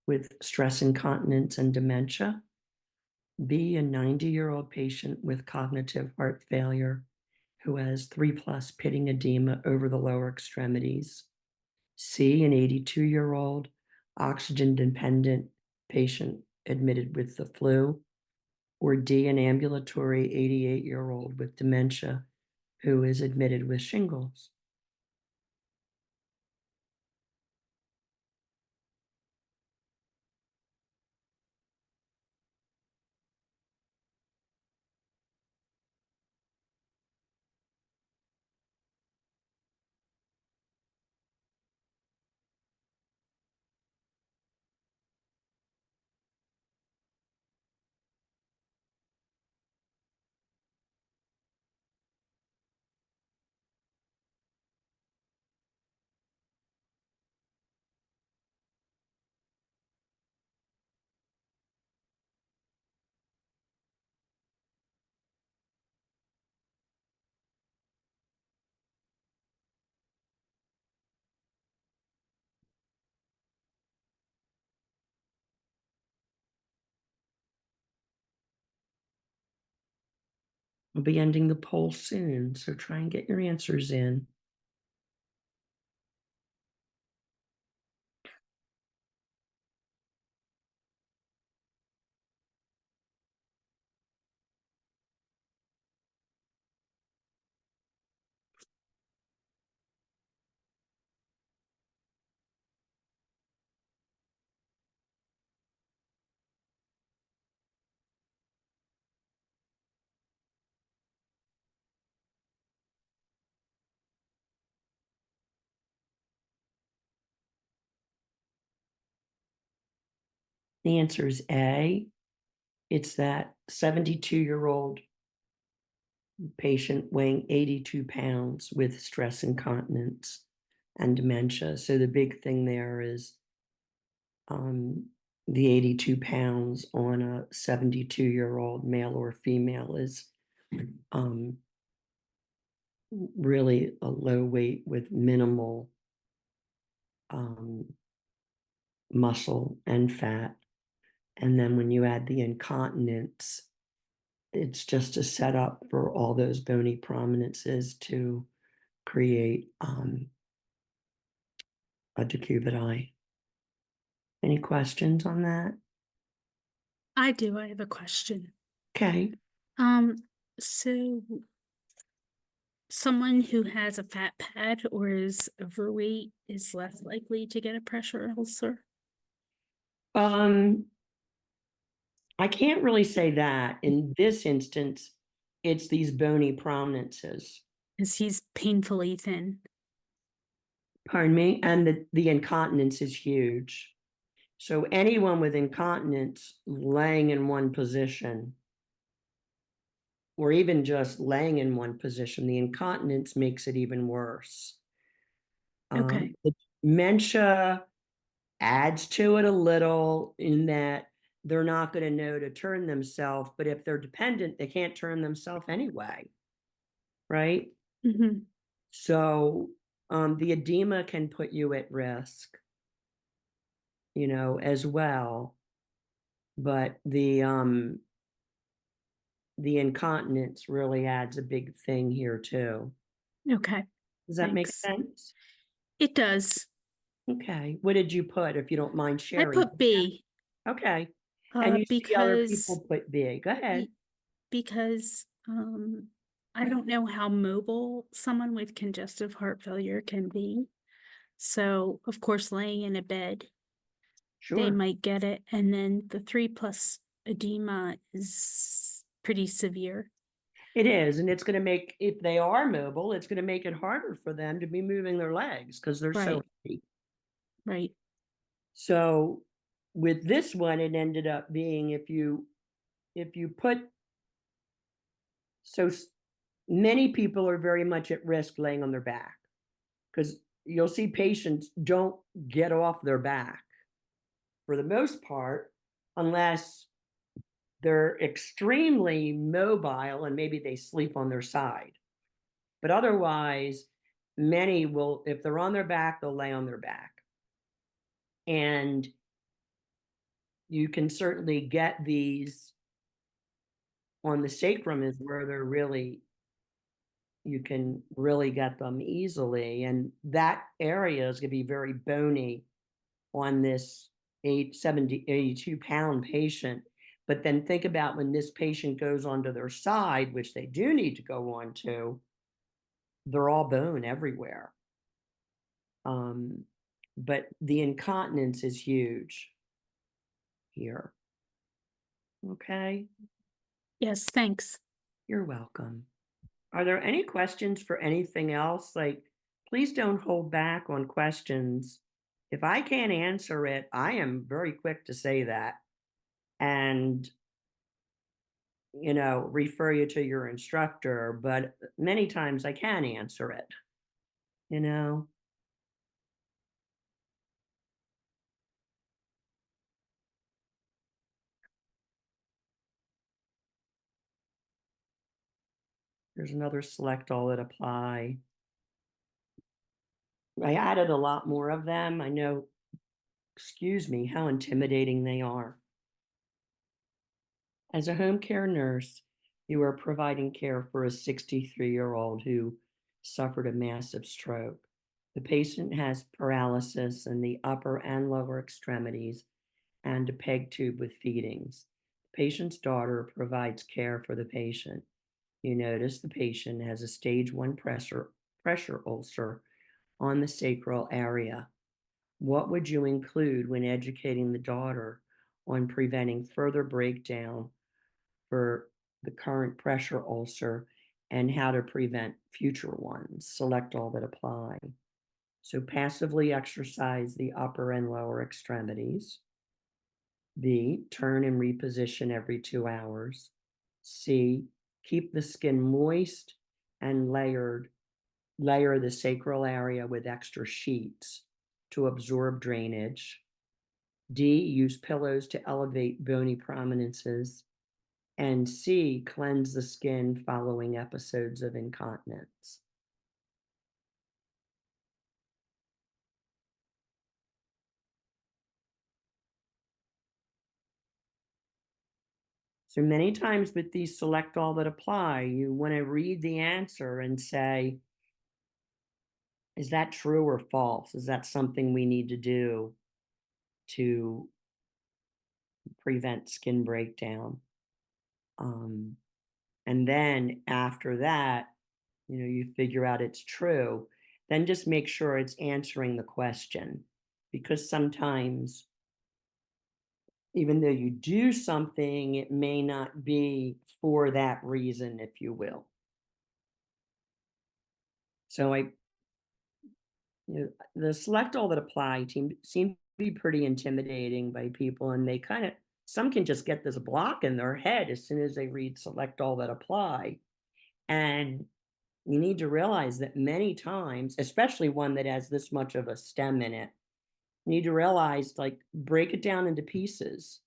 with stress incontinence and dementia. B, a 90-year-old patient with cognitive heart failure who has 3+ pitting edema over the lower extremities. C, an 82-year-old oxygen-dependent patient admitted with the flu. Or D, an ambulatory 88-year-old with dementia who is admitted with shingles. We'll be ending the poll soon, so try and get your answers in. The answer is A. It's that 72-year-old patient weighing 82 pounds with stress incontinence and dementia. So the big thing there is the 82 pounds on a 72-year-old male or female is really a low weight with minimal muscle and fat. And then when you add the incontinence, it's just a setup for all those bony prominences to create a decubiti. Any questions on that? I do. I have a question. Okay. Um, so someone who has a fat pad or is overweight is less likely to get a pressure ulcer? I can't really say that. In this instance, it's these bony prominences. Because he's painfully thin. Pardon me? And the incontinence is huge. So anyone with incontinence laying in one position, or even just laying in one position, the incontinence makes it even worse. Okay. The dementia adds to it a little in that they're not going to know to turn themselves, but if they're dependent, they can't turn themselves anyway, right? Mm-hmm. So the edema can put you at risk, as well. But the incontinence really adds a big thing here too. Okay. Does that make Thanks. sense? It does. Okay. What did you put, if you don't mind I sharing? put B. Okay. And you see other people put B. Go ahead. Because I don't know how mobile someone with congestive heart failure can be. So, of course, laying in a bed, they Sure. might get it. And then the 3+ edema is pretty severe. It is, and it's gonna make if they are mobile, it's gonna make it harder for them to be moving their legs because 'cause they're so Right, heavy. right. So, with this one, it ended up being if you put so s many people are very much at risk laying on their back because 'cause you'll see patients don't get off their back for the most part, unless they're extremely mobile and maybe they sleep on their side. But otherwise, many will if they're on their back, they'll lay on their back. And you can certainly get these on the sacrum is where they're really you can really get them easily, and that area is gonna be very bony on this 82-pound patient. But then think about when this patient goes onto their side, which they do need to go on to, they're all bone everywhere. Um, but the incontinence is huge here. Okay, Yes, thanks. you're welcome. Are there any questions for anything else? Like, please don't hold back on questions. If I can't answer it, I am very quick to say that and, refer you to your instructor, but many times I can answer it, you know? There's another select all that apply. I added a lot more of them. I know, excuse me, how intimidating they are. As a home care nurse, you are providing care for a 63-year-old who suffered a massive stroke. The patient has paralysis in the upper and lower extremities and a peg tube with feedings. The patient's daughter provides care for the patient. You notice the patient has a stage 1 pressure ulcer on the sacral area. What would you include when educating the daughter on preventing further breakdown for the current pressure ulcer and how to prevent future ones? Select all that apply. So, passively exercise the upper and lower extremities. B, turn and reposition every 2 hours. C, keep the skin moist and layer the sacral area with extra sheets to absorb drainage. D, use pillows to elevate bony prominences. And C, cleanse the skin following episodes of incontinence. So many times with these select all that apply, you want to read the answer and say, is that true or false? Is that something we need to do to prevent skin breakdown? Um, and then after that, you figure out it's true. Then just make sure it's answering the question. Because sometimes, even though you do something, it may not be for that reason, if you will. So the select all that apply team seem to be pretty intimidating by people, and they kind of some can just get this block in their head as soon as they read select all that apply. And you need to realize that many times, especially one that has this much of a stem in it, you need to realize like break it down into pieces.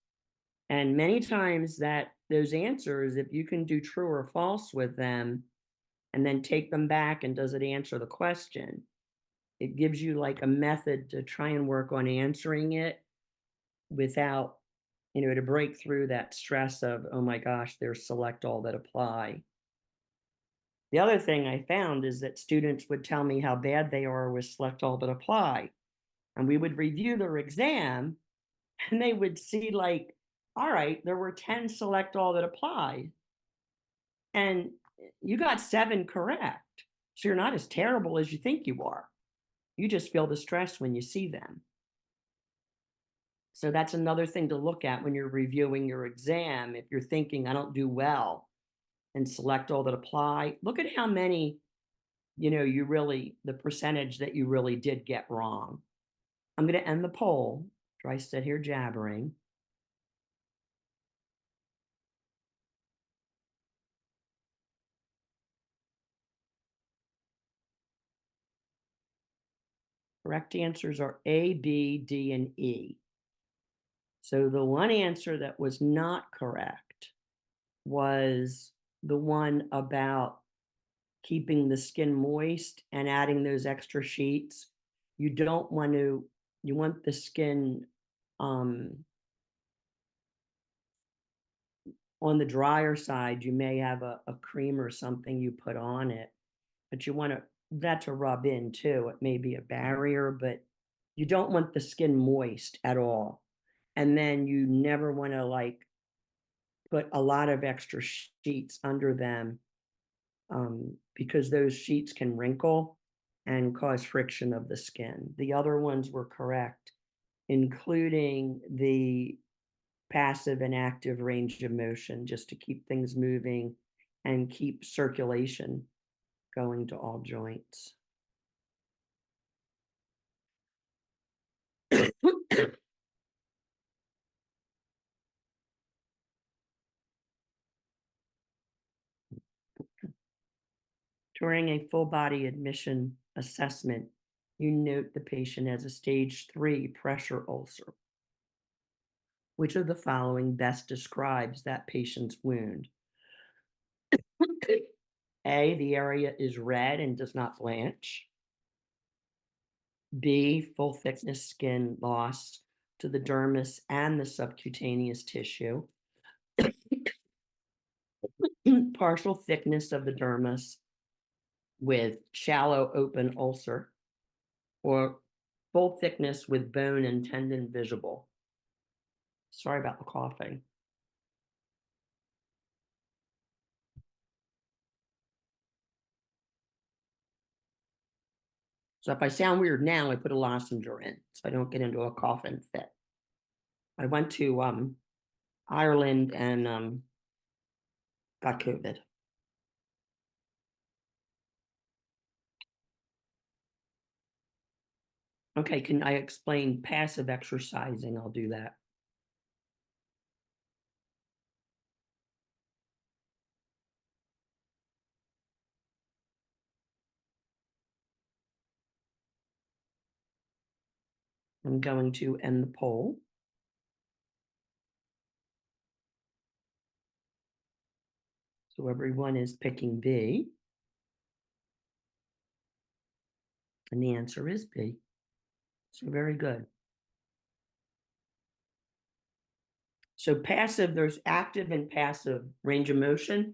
And many times that those answers, if you can do true or false with them and then take them back and does it answer the question, it gives you like a method to try and work on answering it without, to break through that stress of, oh my gosh, there's select all that apply. The other thing I found is that students would tell me how bad they are with select all but apply. And we would review their exam and they would see like, all right, there were 10 select all that apply. And you got 7 correct. So you're not as terrible as you think you are. You just feel the stress when you see them. So that's another thing to look at when you're reviewing your exam. If you're thinking, I don't do well, and select all that apply, look at how many, you really, the percentage that you really did get wrong. I'm going to end the poll after I sit here jabbering. Correct answers are A, B, D, and E. So the one answer that was not correct was the one about keeping the skin moist and adding those extra sheets. You don't want to, you want the skin on the drier side. You may have a cream or something you put on it, but you want that to rub in too. It may be a barrier, but you don't want the skin moist at all. And then you never want to like put a lot of extra sheets under them, because those sheets can wrinkle and cause friction of the skin. The other ones were correct, including the passive and active range of motion, just to keep things moving and keep circulation going to all joints. During a full body admission assessment, you note the patient has a stage 3 pressure ulcer. Which of the following best describes that patient's wound? A, the area is red and does not blanch. B, full thickness skin loss to the dermis and the subcutaneous tissue. Partial thickness of the dermis with shallow open ulcer, or full thickness with bone and tendon visible. Sorry about the coughing. So if I sound weird now, I put a lozenge in so I don't get into a coughing fit. I went to Ireland and got COVID. Okay, can I explain passive exercising? I'll do that. I'm going to end the poll. So everyone is picking B. And the answer is B. So very good. So passive, there's active and passive range of motion.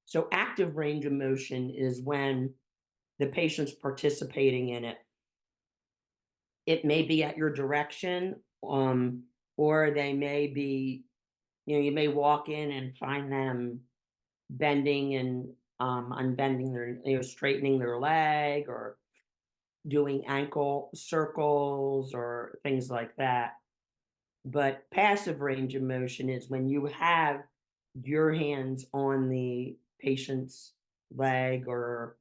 So active range of motion is when the patient's participating in it. It may be at your direction, or they may be, you may walk in and find them bending and unbending their, straightening their leg or doing ankle circles or things like that. But passive range of motion is when you have your hands on the patient's leg or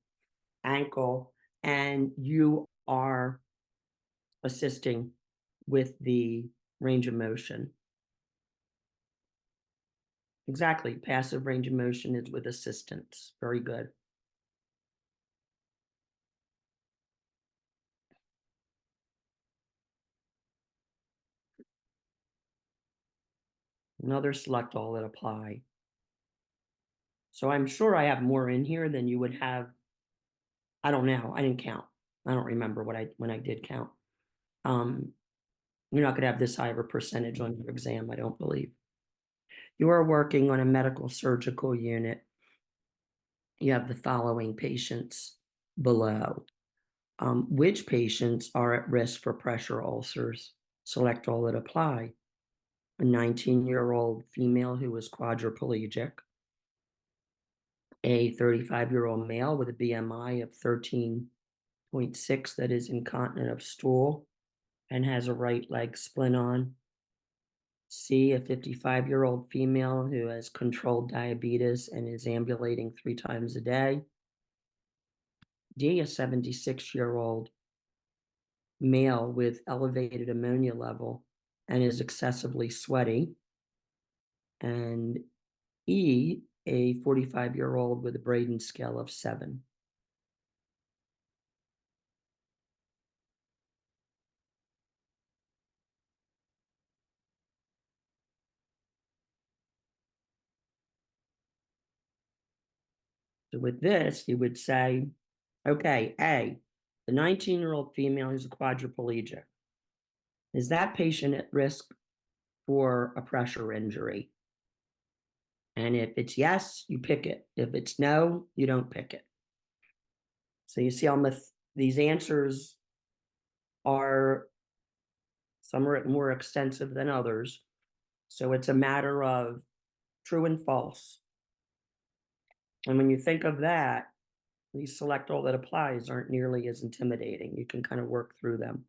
ankle and you are assisting with the range of motion. Exactly. Passive range of motion is with assistance. Very good. Another select all that apply. So I'm sure I have more in here than you would have. I don't know. I didn't count. I don't remember when I did count. You're not going to have this high of a percentage on your exam, I don't believe. You are working on a medical surgical unit. You have the following patients below. Which patients are at risk for pressure ulcers? Select all that apply. A 19-year-old female who was quadriplegic, a 35-year-old male with a BMI of 13 0.6 that is incontinent of stool and has a right leg splint on. C, a 55-year-old female who has controlled diabetes and is ambulating 3 times a day. D, a 76-year-old male with elevated ammonia level and is excessively sweaty. And E, a 45-year-old with a Braden scale of 7. So with this, you would say, okay, A, the 19-year-old female who's a quadriplegic. Is that patient at risk for a pressure injury? And if it's yes, you pick it. If it's no, you don't pick it. So you see how these answers are, some are more extensive than others. So it's a matter of true and false. And when you think of that, these select all that applies aren't nearly as intimidating. You can kind of work through them.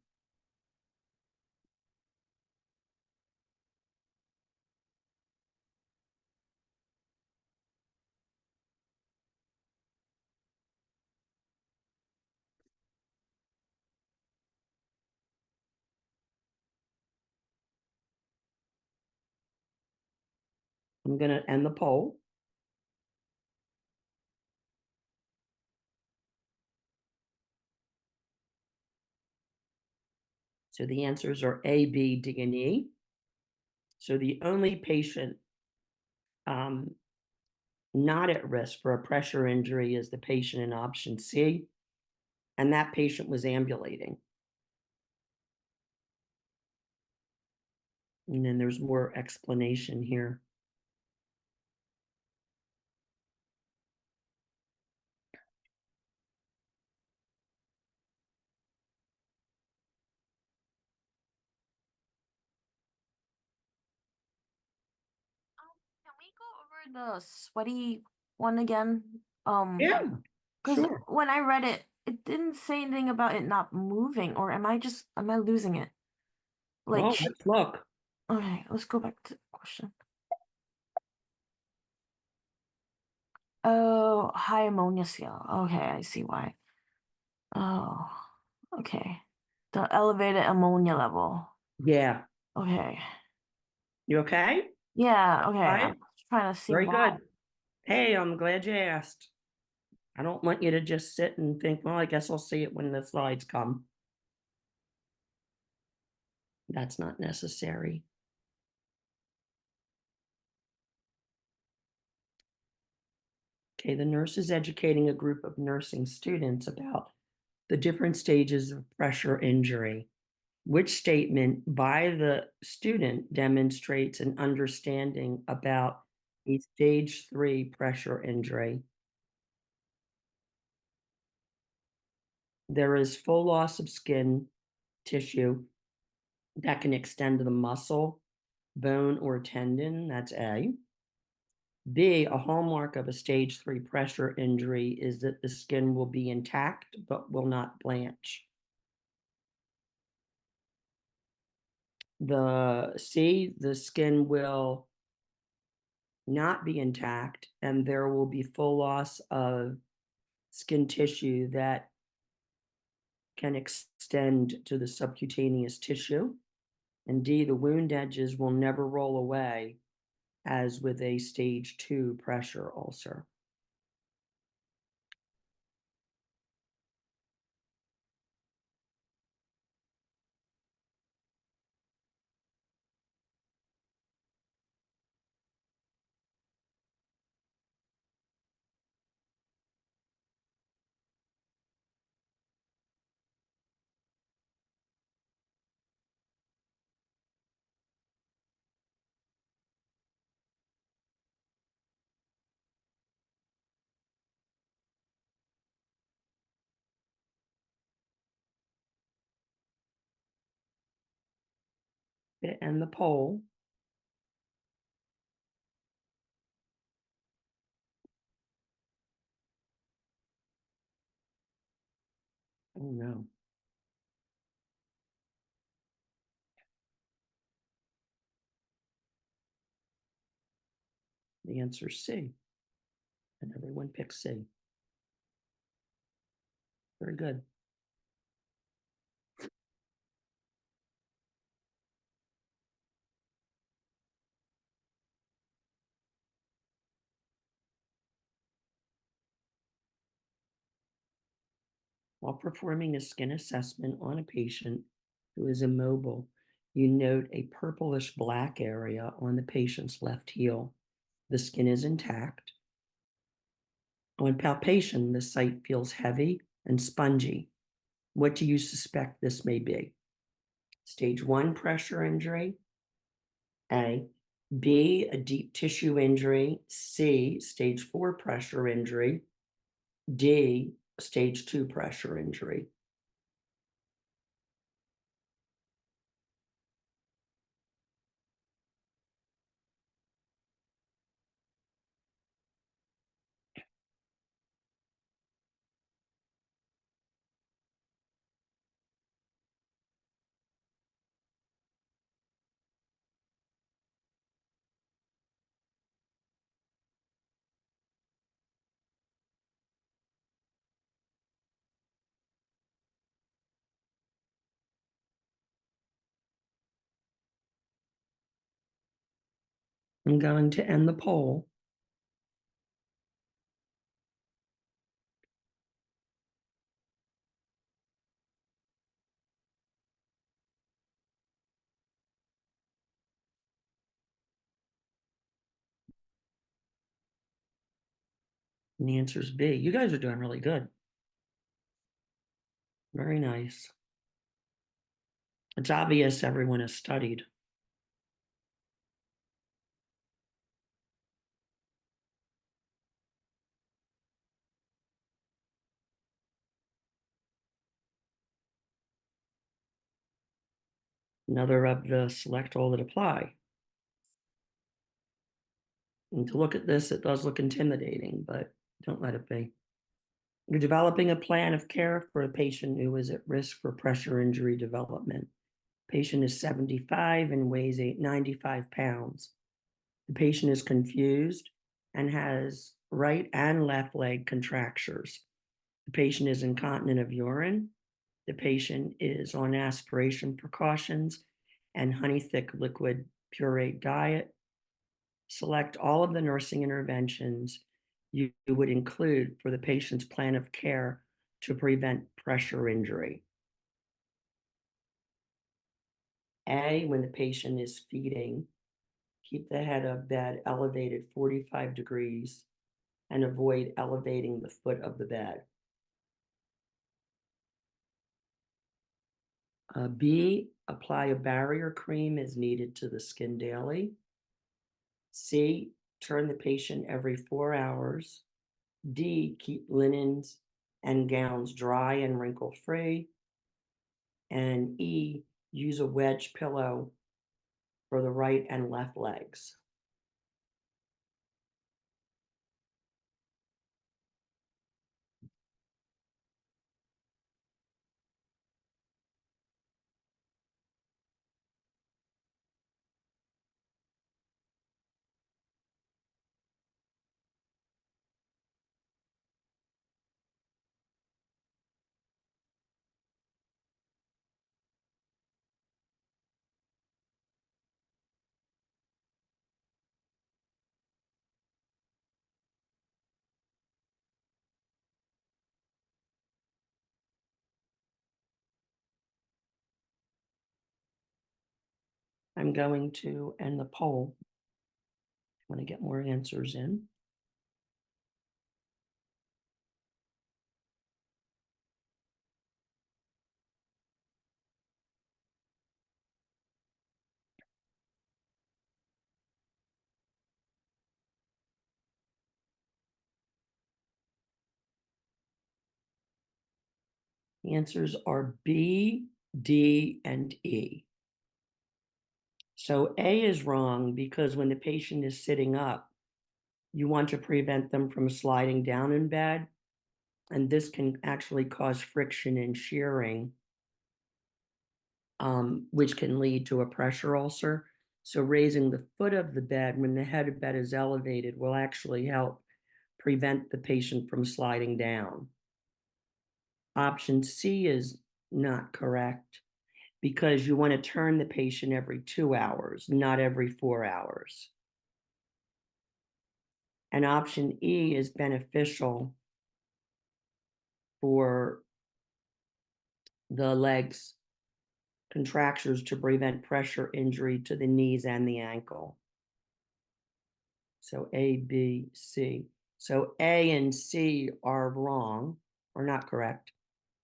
I'm going to end the poll. So the answers are A, B, D, and E. So the only patient not at risk for a pressure injury is the patient in option C, and that patient was ambulating. And then there's more explanation here. Can we go over the sweaty one again? Yeah, Because sure. when I read it, it didn't say anything about it not moving, or am I losing it? Like, Well, let's look. okay, let's go back to the question. Oh, high ammonia scale. Okay, I see why. Oh, okay. The elevated ammonia level. Yeah. Okay. You okay? Yeah, okay. All I'm right. just trying to see Very why. good. Hey, I'm glad you asked. I don't want you to just sit and think, well, I guess I'll see it when the slides come. That's not necessary. Okay, the nurse is educating a group of nursing students about the different stages of pressure injury. Which statement by the student demonstrates an understanding about a stage 3 pressure injury? There is full loss of skin tissue that can extend to the muscle, bone, or tendon. That's A. B, a hallmark of a stage 3 pressure injury is that the skin will be intact but will not blanch. The C, the skin will not be intact and there will be full loss of skin tissue that can extend to the subcutaneous tissue. And D, the wound edges will never roll away as with a stage 2 pressure ulcer. And the poll. Oh, no. The answer is C. And everyone picks C. Very good. While performing a skin assessment on a patient who is immobile, you note a purplish black area on the patient's left heel. The skin is intact. On palpation, the site feels heavy and spongy. What do you suspect this may be? Stage 1 pressure injury, A. B, a deep tissue injury. C, stage 4 pressure injury. D, stage 2 pressure injury. I'm going to end the poll. And the answer is B. You guys are doing really good. Very nice. It's obvious everyone has studied. Another of the select all that apply. And to look at this, it does look intimidating, but don't let it be. You're developing a plan of care for a patient who is at risk for pressure injury development. Patient is 75 and weighs 95 pounds. The patient is confused and has right and left leg contractures. The patient is incontinent of urine. The patient is on aspiration precautions and honey thick liquid pureed diet. Select all of the nursing interventions you would include for the patient's plan of care to prevent pressure injury. A, when the patient is feeding, keep the head of bed elevated 45 degrees and avoid elevating the foot of the bed. B, apply a barrier cream as needed to the skin daily. C, turn the patient every 4 hours. D, keep linens and gowns dry and wrinkle free. And E, use a wedge pillow for the right and left legs. I'm going to end the poll. I want to get more answers in. The answers are B, D, and E. So A is wrong because when the patient is sitting up, you want to prevent them from sliding down in bed and this can actually cause friction and shearing, which can lead to a pressure ulcer. So raising the foot of the bed when the head of bed is elevated will actually help prevent the patient from sliding down. Option C is not correct because you want to turn the patient every 2 hours, not every 4 hours. And option E is beneficial for the legs contractures to prevent pressure injury to the knees and the ankle. So A, B, C. So A and C are wrong or not correct.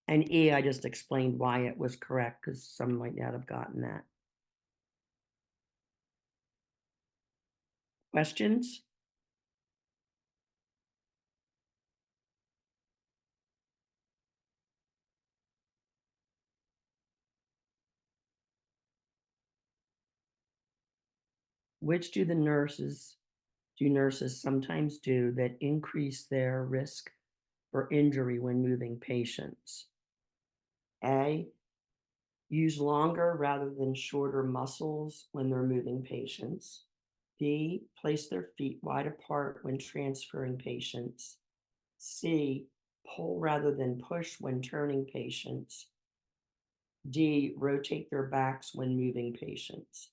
And E, I just explained why it was correct because some might not have gotten that. Questions? Which do nurses sometimes do that increase their risk for injury when moving patients? A, use longer rather than shorter muscles when they're moving patients. B, place their feet wide apart when transferring patients. C, pull rather than push when turning patients. D, rotate their backs when moving patients.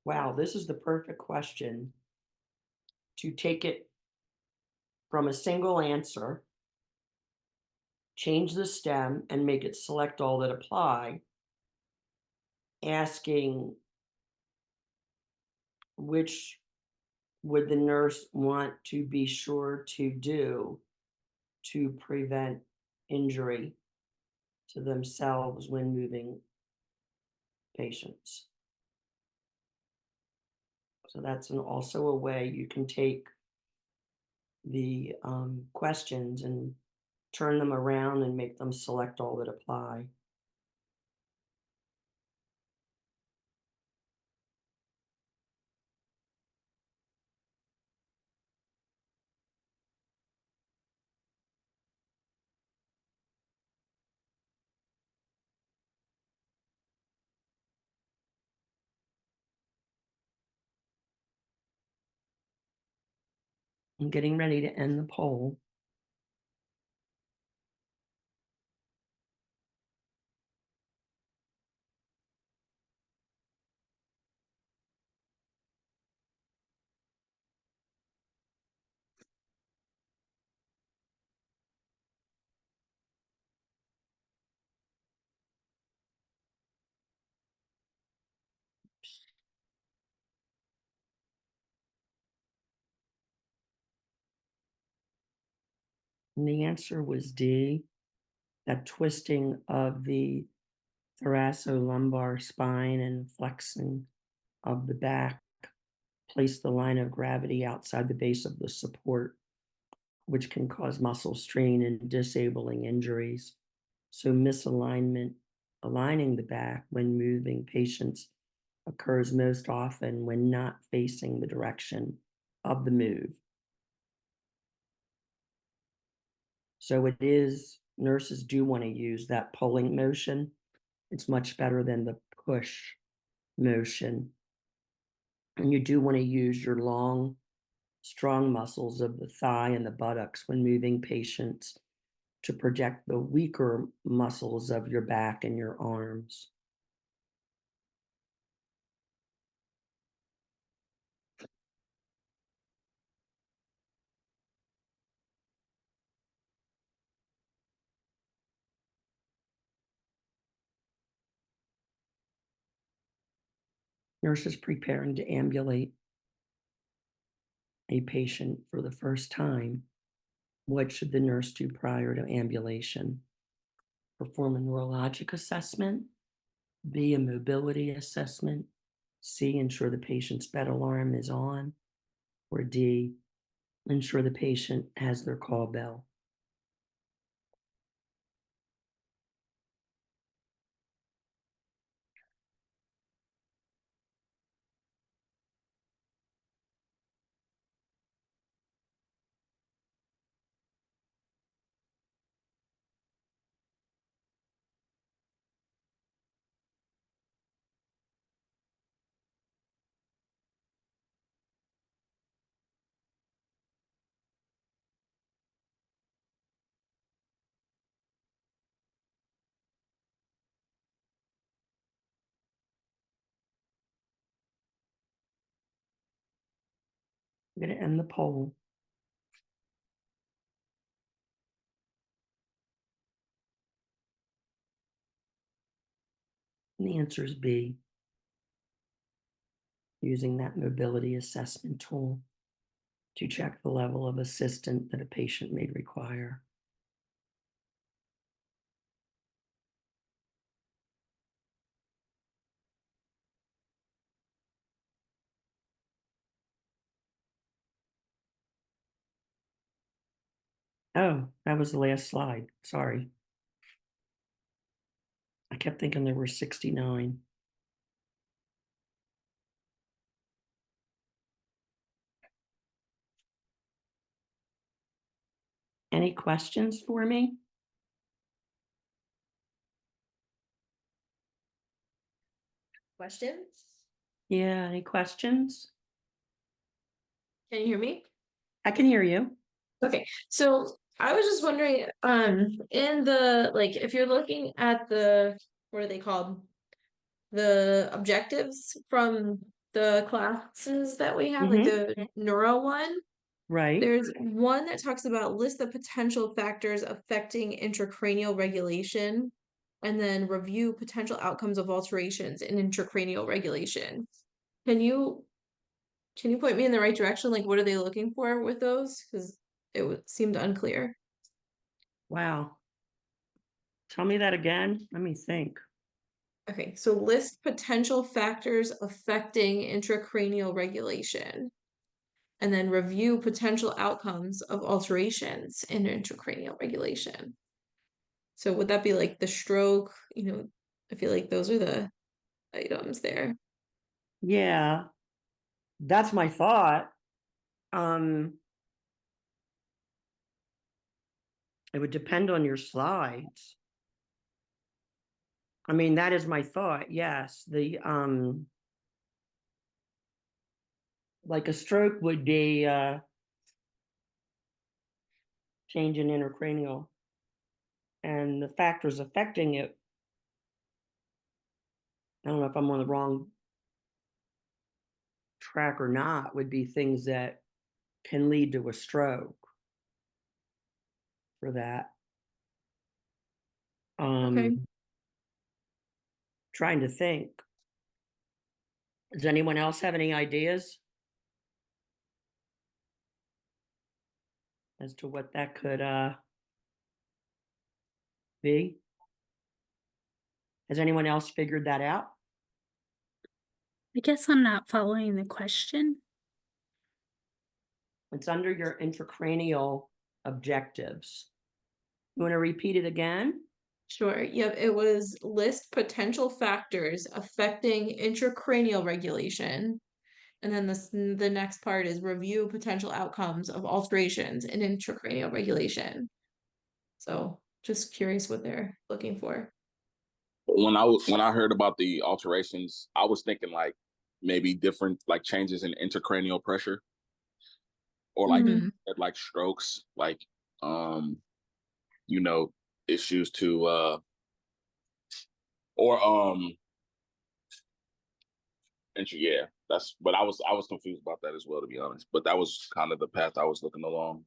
Wow, this is the perfect question to take it from a single answer, change the stem, and make it select all that apply, asking which would the nurse want to be sure to do to prevent injury to themselves when moving patients. So that's also a way you can take the questions and turn them around and make them select all that apply. I'm getting ready to end the poll. And the answer was D, that twisting of the thoracolumbar spine and flexing of the back place the line of gravity outside the base of the support, which can cause muscle strain and disabling injuries. So aligning the back when moving patients occurs most often when not facing the direction of the move. So it is, nurses do want to use that pulling motion. It's much better than the push motion. And you do want to use your long, strong muscles of the thigh and the buttocks when moving patients to project the weaker muscles of your back and your arms. Nurses preparing to ambulate a patient for the first time. What should the nurse do prior to ambulation? Perform a neurologic assessment. B, a mobility assessment. C, ensure the patient's bed alarm is on. Or D, ensure the patient has their call bell. going to end the poll. And the answer is B, using that mobility assessment tool to check the level of assistance that a patient may require. Oh, that was the last slide. Sorry. I kept thinking there were 69. Any questions for me? Questions? Yeah, any questions? Can you hear me? I can hear you. Okay, so I was just wondering, in the, like, if you're looking at the, what are they called? The objectives from the classes that we have, like the neuro one, Right. there's one that talks about list the potential factors affecting intracranial regulation, and then review potential outcomes of alterations in intracranial regulation. Can you point me in the right direction? Like, what are they looking for with those? Because it seemed unclear. Wow. Tell me that again. Let me think. Okay, so list potential factors affecting intracranial regulation, and then review potential outcomes of alterations in intracranial regulation. So would that be like the stroke? I feel like those are the items there. Yeah, that's my thought. It would depend on your slides. I mean, that is my thought. Yes, like a stroke would be change in intracranial, and the factors affecting it. I don't know if I'm on the wrong track or not, would be things that can lead to a stroke for that. Okay. Trying to think. Does anyone else have any ideas as to what that could be? Has anyone else figured that out? I guess I'm not following the question. It's under your intracranial objectives. You want to repeat it again? Sure. Yep. It was list potential factors affecting intracranial regulation. And then the next part is review potential outcomes of alterations in intracranial regulation. So just curious what they're looking for. When I heard about the alterations, I was thinking like maybe different like changes in intracranial pressure, or like strokes, like um you know issues to or yeah, that's, but I was confused about that as well, to be honest, but that was kind of the path I was looking along.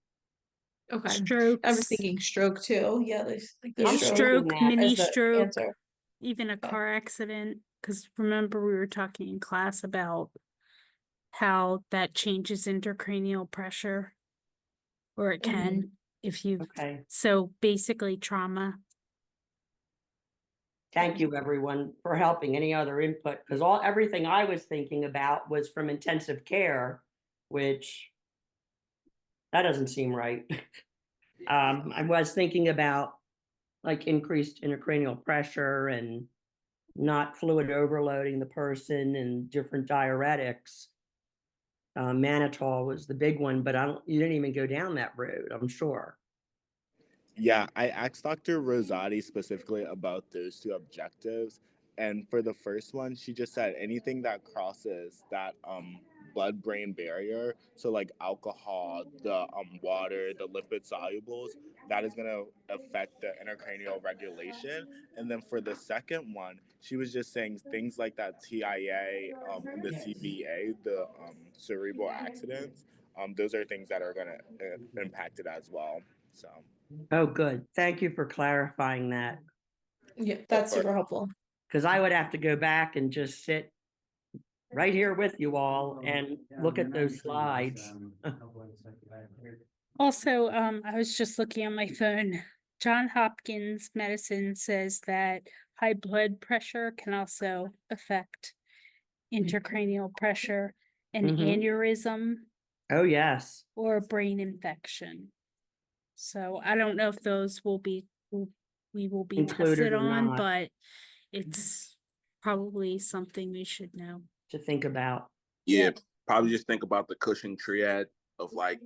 Okay. I was Strokes, thinking stroke too. Yeah, there's like the yeah, I'm stroke thinking stroke, that mini as the stroke, answer. even a Okay. car accident. Because remember, we were talking in class about how that changes intracranial pressure, or it can if you. Okay. So basically, trauma. Thank you, everyone, for helping. Any other input? Because everything I was thinking about was from intensive care, which that doesn't seem right. I was thinking about like increased intracranial pressure and not fluid overloading the person and different diuretics. Mannitol was the big one, but you didn't even go down that road, I'm sure. Yeah, I asked Dr. Rosati specifically about those two objectives. And for the first one, she just said anything that crosses that blood-brain barrier, so like alcohol, the water, the lipid solubles, that is going to affect the intracranial regulation. And then for the second one, she was just saying things like that TIA and the CVA, the cerebral accidents, those are things that are going to impact it as well. So Oh, good. Thank you for clarifying that, Yeah, that's super helpful. because I would have to go back and just sit right here with you all and look at those slides. Also, I was just looking on my phone. John Hopkins Medicine says that high blood pressure can also affect intracranial pressure, an Mhm. aneurysm, Oh, yes. or a brain infection. So I don't know if those we will be Included tested or on, not. but it's probably something we should know. To think about. Yeah, Yeah. probably just think about the Cushing triad of like,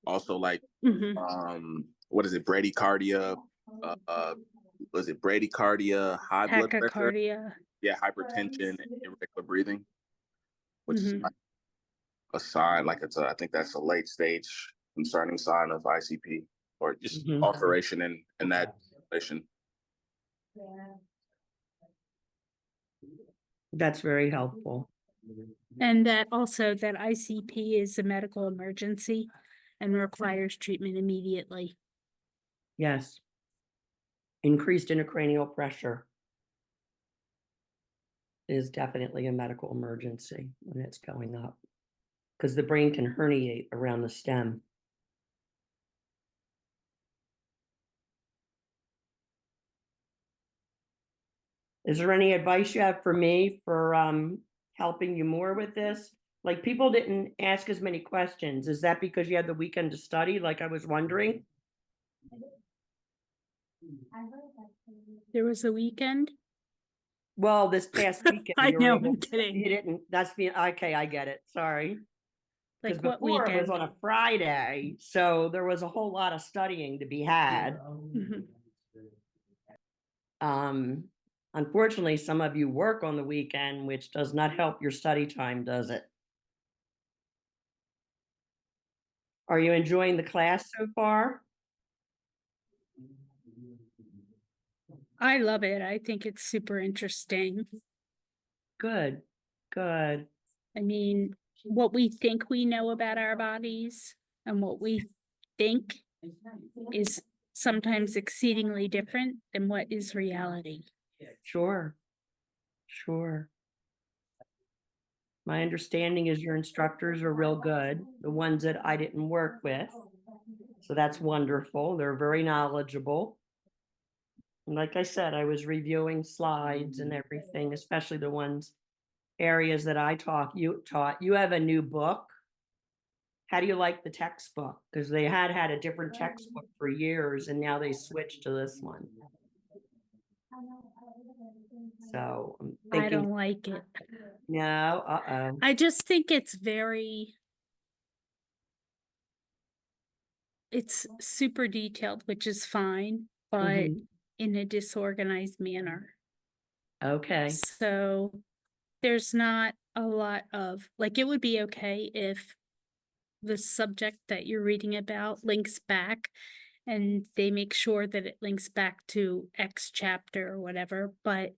also like, Mhm. what is it, bradycardia, was it bradycardia, high blood pressure, Tachycardia. yeah, hypertension, and irregular breathing, which is Mhm. like a sign, like I think that's a late stage concerning sign of ICP or just Mhm. alteration in that relation. That's very helpful. And that also that ICP is a medical emergency and requires treatment immediately. Yes. Increased intracranial pressure is definitely a medical emergency when it's going up, because the brain can herniate around the stem. Is there any advice you have for me for helping you more with this? Like, people didn't ask as many questions. Is that because you had the weekend to study, like I was wondering? There was a weekend. Well, this past weekend I you were know, able I'm to, kidding. you didn't, that's the, okay, I get it, sorry. Because Like what before it was weekend? on a Friday, so there was a whole lot of studying to be had. Mhm. Unfortunately, some of you work on the weekend, which does not help your study time, does it? Are you enjoying the class so far? I love it. I think it's super interesting. Good, good. I mean, what we think we know about our bodies and what we think is sometimes exceedingly different than what is reality. Sure, sure. My understanding is your instructors are real good, the ones that I didn't work with. So that's wonderful. They're very knowledgeable. And like I said, I was reviewing slides and everything, especially the ones areas that I taught. You have a new book. How do you like the textbook? Because they had a different textbook for years and now they switched to this one. So I'm I thinking, don't like it. no, uh-oh. I just think it's super detailed, which is fine, but Mhm. in a disorganized manner. Okay, So there's not a lot of, like, it would be okay if the subject that you're reading about links back and they make sure that it links back to X chapter or whatever, but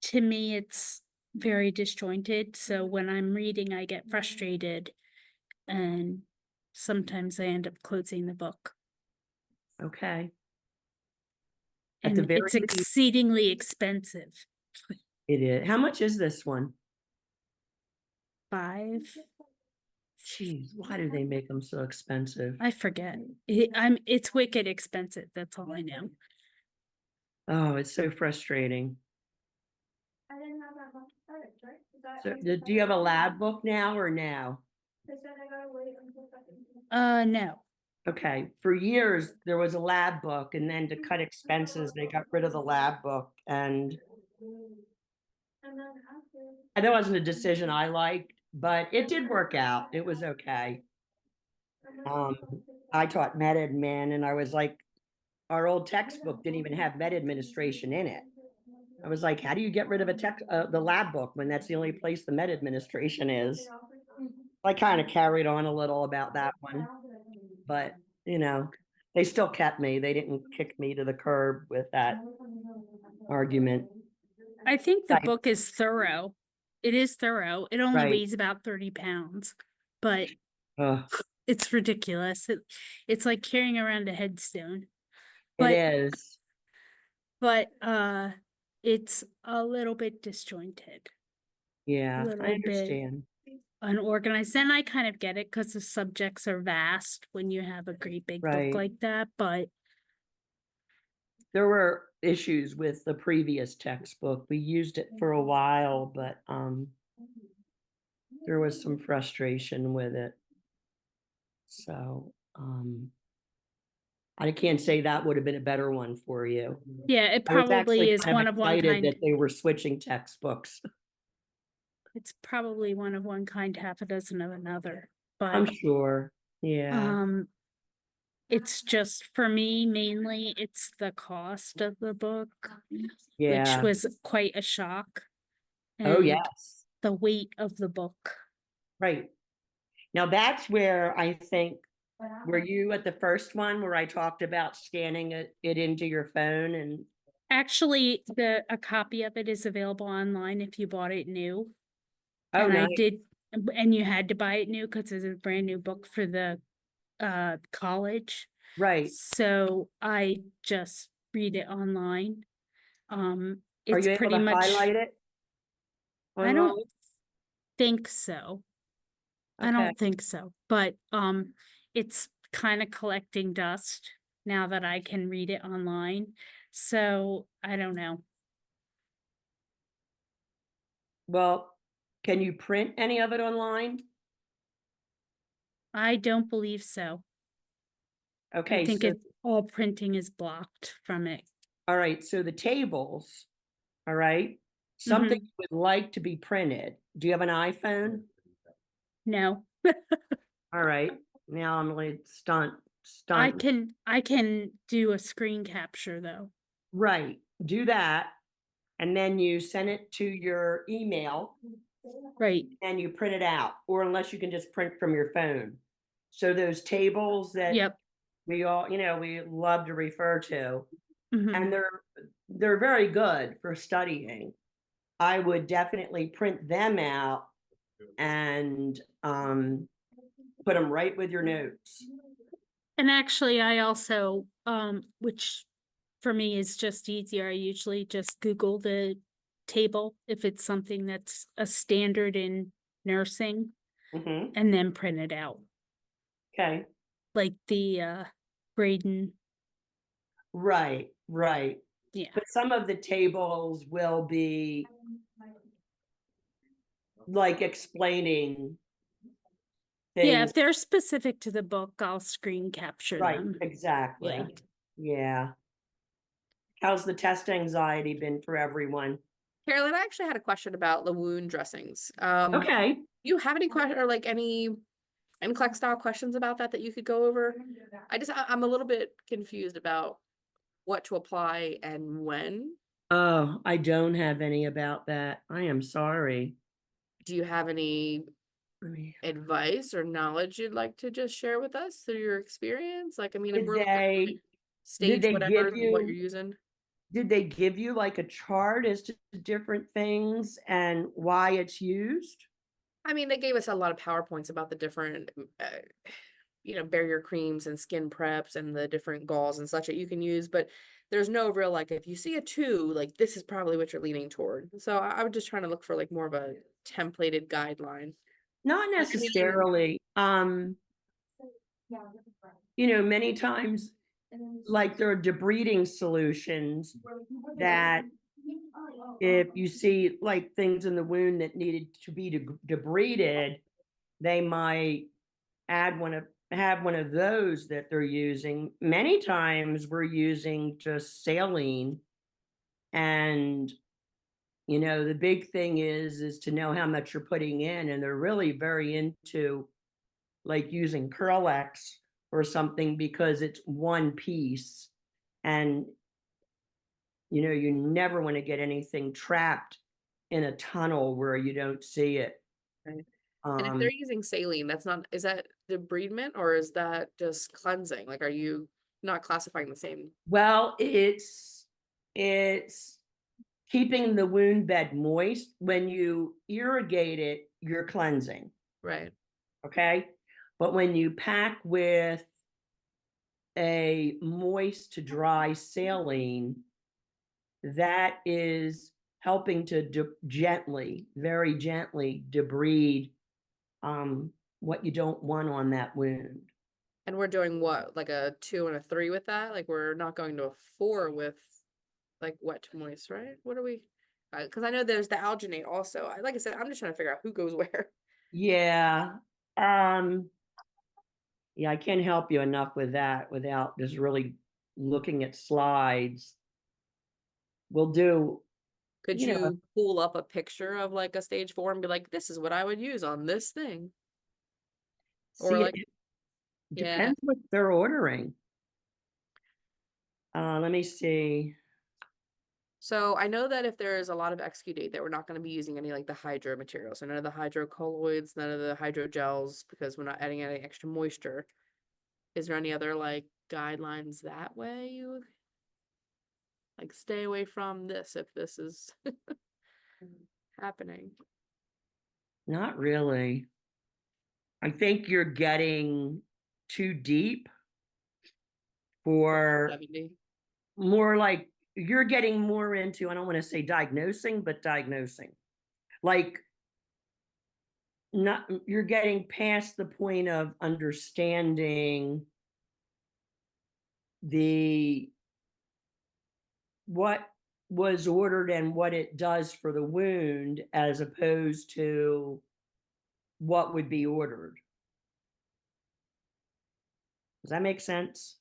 to me, it's very disjointed. So when I'm reading, I get frustrated and sometimes I end up closing the book. okay. At the And very it's least, exceedingly expensive. it is. How much is this one? 5, Jeez, why do they make them so expensive? I forget. It's wicked expensive. That's all I know. Oh, it's so frustrating. So, do you have a lab book now or now? No. Okay, for years there was a lab book, and then to cut expenses, they got rid of the lab book, and that wasn't a decision I liked, but it did work out. It was okay. I taught med admin, and I was like, our old textbook didn't even have med administration in it. I was like, how do you get rid of the lab book when that's the only place the med administration is? I kind of carried on a little about that one, but they still kept me. They didn't kick me to the curb with that argument. I think the Right. book is thorough. It is thorough. It only Right. weighs about 30 pounds, but Ugh. it's ridiculous. It's like carrying around a headstone. It But is. but it's a little bit disjointed, a Yeah, I little bit understand. unorganized. And I kind of get it because the subjects are vast when you have a great big book Right. like that, but There were issues with the previous textbook. We used it for a while, but there was some frustration with it. So, I can't say that would have been a better one for you. yeah, it I was probably actually is kind one of of one excited that kind. they were switching textbooks. It's probably one of one kind, half a dozen of another. I'm But sure. Yeah. it's just for me, mainly it's the cost of the book, which Yeah. was quite a shock, Oh, and yes. the weight of the book. Right. Now that's where I think, were you at the first one where I talked about scanning it into your phone and Actually, a copy of it is available online if you bought it new. oh, And I nice. did, and you had to buy it new because it's a brand new book for the college. Right. So I just read it online. Are It's you able pretty to much, highlight it I online? don't think so. I Okay. don't think so, but it's kind of collecting dust now that I can read it online. So I don't know. Well, can you print any of it online? I don't believe so. I Okay, think so all printing is blocked from it. all right, so the tables, all right, something Mhm. you would like to be printed. Do you have an iPhone? No, All right, now I'm like stunt. I can do a screen capture though. Right, do that, and then you send it to your email Right. and you print it out, or unless you can just print from your phone. So those tables that Yep. we all, we love to refer to, Mhm. and they're very good for studying. I would definitely print them out and put them right with your notes. And actually, I also, which for me is just easier, I usually just Google the table if it's something that's a standard in nursing Hmm. and then print it out, Okay. like the Braden. Right, right. Yeah. But some of the tables will be like explaining Yeah, things. if they're specific to the book, I'll screen capture Right, them. exactly. Yeah. How's the test anxiety been for everyone? Carolyn, I actually had a question about the wound dressings. Okay. You have any question or like any NCLEX style questions about that you could go over? I'm a little bit confused about what to apply and when. Oh, I don't have any about that. I am sorry. Do you have any Let me- advice or knowledge you'd like to just share with us through your experience? Like, I mean, if Did we're looking at they like, stage give whatever what you're you using. like a chart as to different things and why it's used? I mean, they gave us a lot of PowerPoints about the different, barrier creams and skin preps and the different gauze and such that you can use, but there's no real, like, if you see a 2, like, this is probably what you're leaning toward. So I was just trying to look for, like, more of a templated guideline. Not Like, I mean, necessarily. Many times, like there are debriding solutions that if you see like things in the wound that needed to be debrided, they might have one of those that they're using. Many times we're using just saline, and the big thing is to know how much you're putting in, and they're really very into like using Curlex or something because it's one piece, and you never want to get anything trapped in a tunnel where you don't see it. right. And if they're Um, using saline, is that debridement or is that just cleansing? Like, are you not classifying the same? well, it's keeping the wound bed moist. When you irrigate it, you're cleansing. Right. Okay. But when you pack with a moist to dry saline, that is helping to gently, very gently debride what you don't want on that wound. And we're doing what, like a 2 and a 3 with that? Like we're not going to a 4 with like wet to moist, right? What are we? Because I know there's the alginate also. Like I said, I'm just trying to figure out who goes where. Yeah. Yeah, I can't help you enough with that without just really looking at slides. We'll do, Could you know, you pull up a picture of like a stage 4 and be like, this is what I would use on this thing? Or see, like, it yeah. depends what they're ordering. Let me see. So I know that if there is a lot of exudate, that we're not going to be using any like the hydro materials. So none of the hydrocolloids, none of the hydrogels, because we're not adding any extra moisture. Is there any other like guidelines that way you like stay away from this if this is happening? Not really. I think you're getting too deep for 70. more like you're getting more into, I don't want to say diagnosing, but diagnosing. Like not you're getting past the point of understanding the what was ordered and what it does for the wound as opposed to what would be ordered. Does that make sense?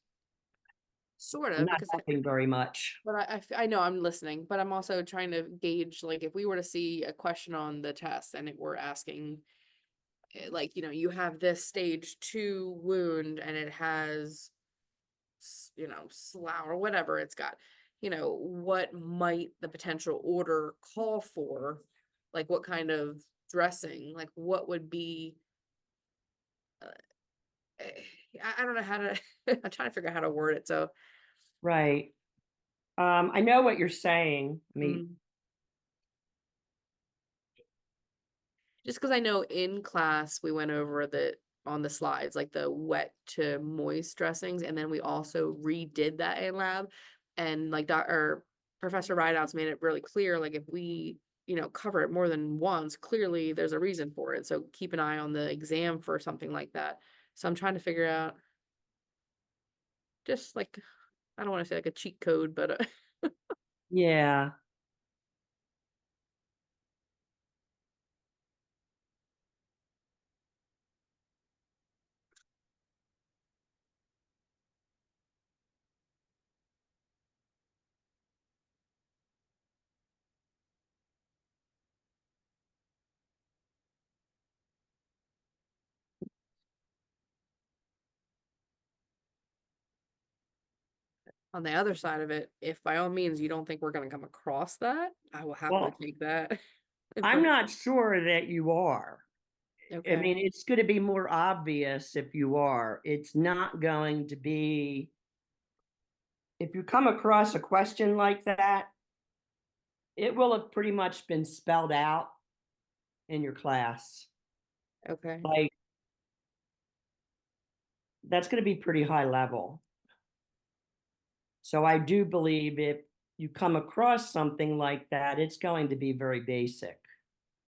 Sort I'm of, not because helping very much. but I know I'm listening, but I'm also trying to gauge like if we were to see a question on the test and it were asking like, you know, you have this stage 2 wound and it has you know, slough or whatever it's got, you know, what might the potential order call for? Like what kind of dressing, like what would be eh, I don't know how to I'm trying to figure out how to word it. So Right. I know what you're saying. I mean, mm. Just because I know in class we went over the on the slides, like the wet to moist dressings, and then we also redid that in lab. And like Dr. Professor Rideouts made it really clear, like if we, you know, cover it more than once, clearly there's a reason for it. So keep an eye on the exam for something like that. So I'm trying to figure out just like I don't want to say like a cheat code, but yeah. on the other side of it, if by all means you don't think we're going to come across that, I will happily Well, take that. I'm not sure that you are. I Okay. mean, it's going to be more obvious if you are. It's not going to be, if you come across a question like that, it will have pretty much been spelled out in your class. Okay. Like, that's going to be pretty high level. So I do believe if you come across something like that, it's going to be very basic.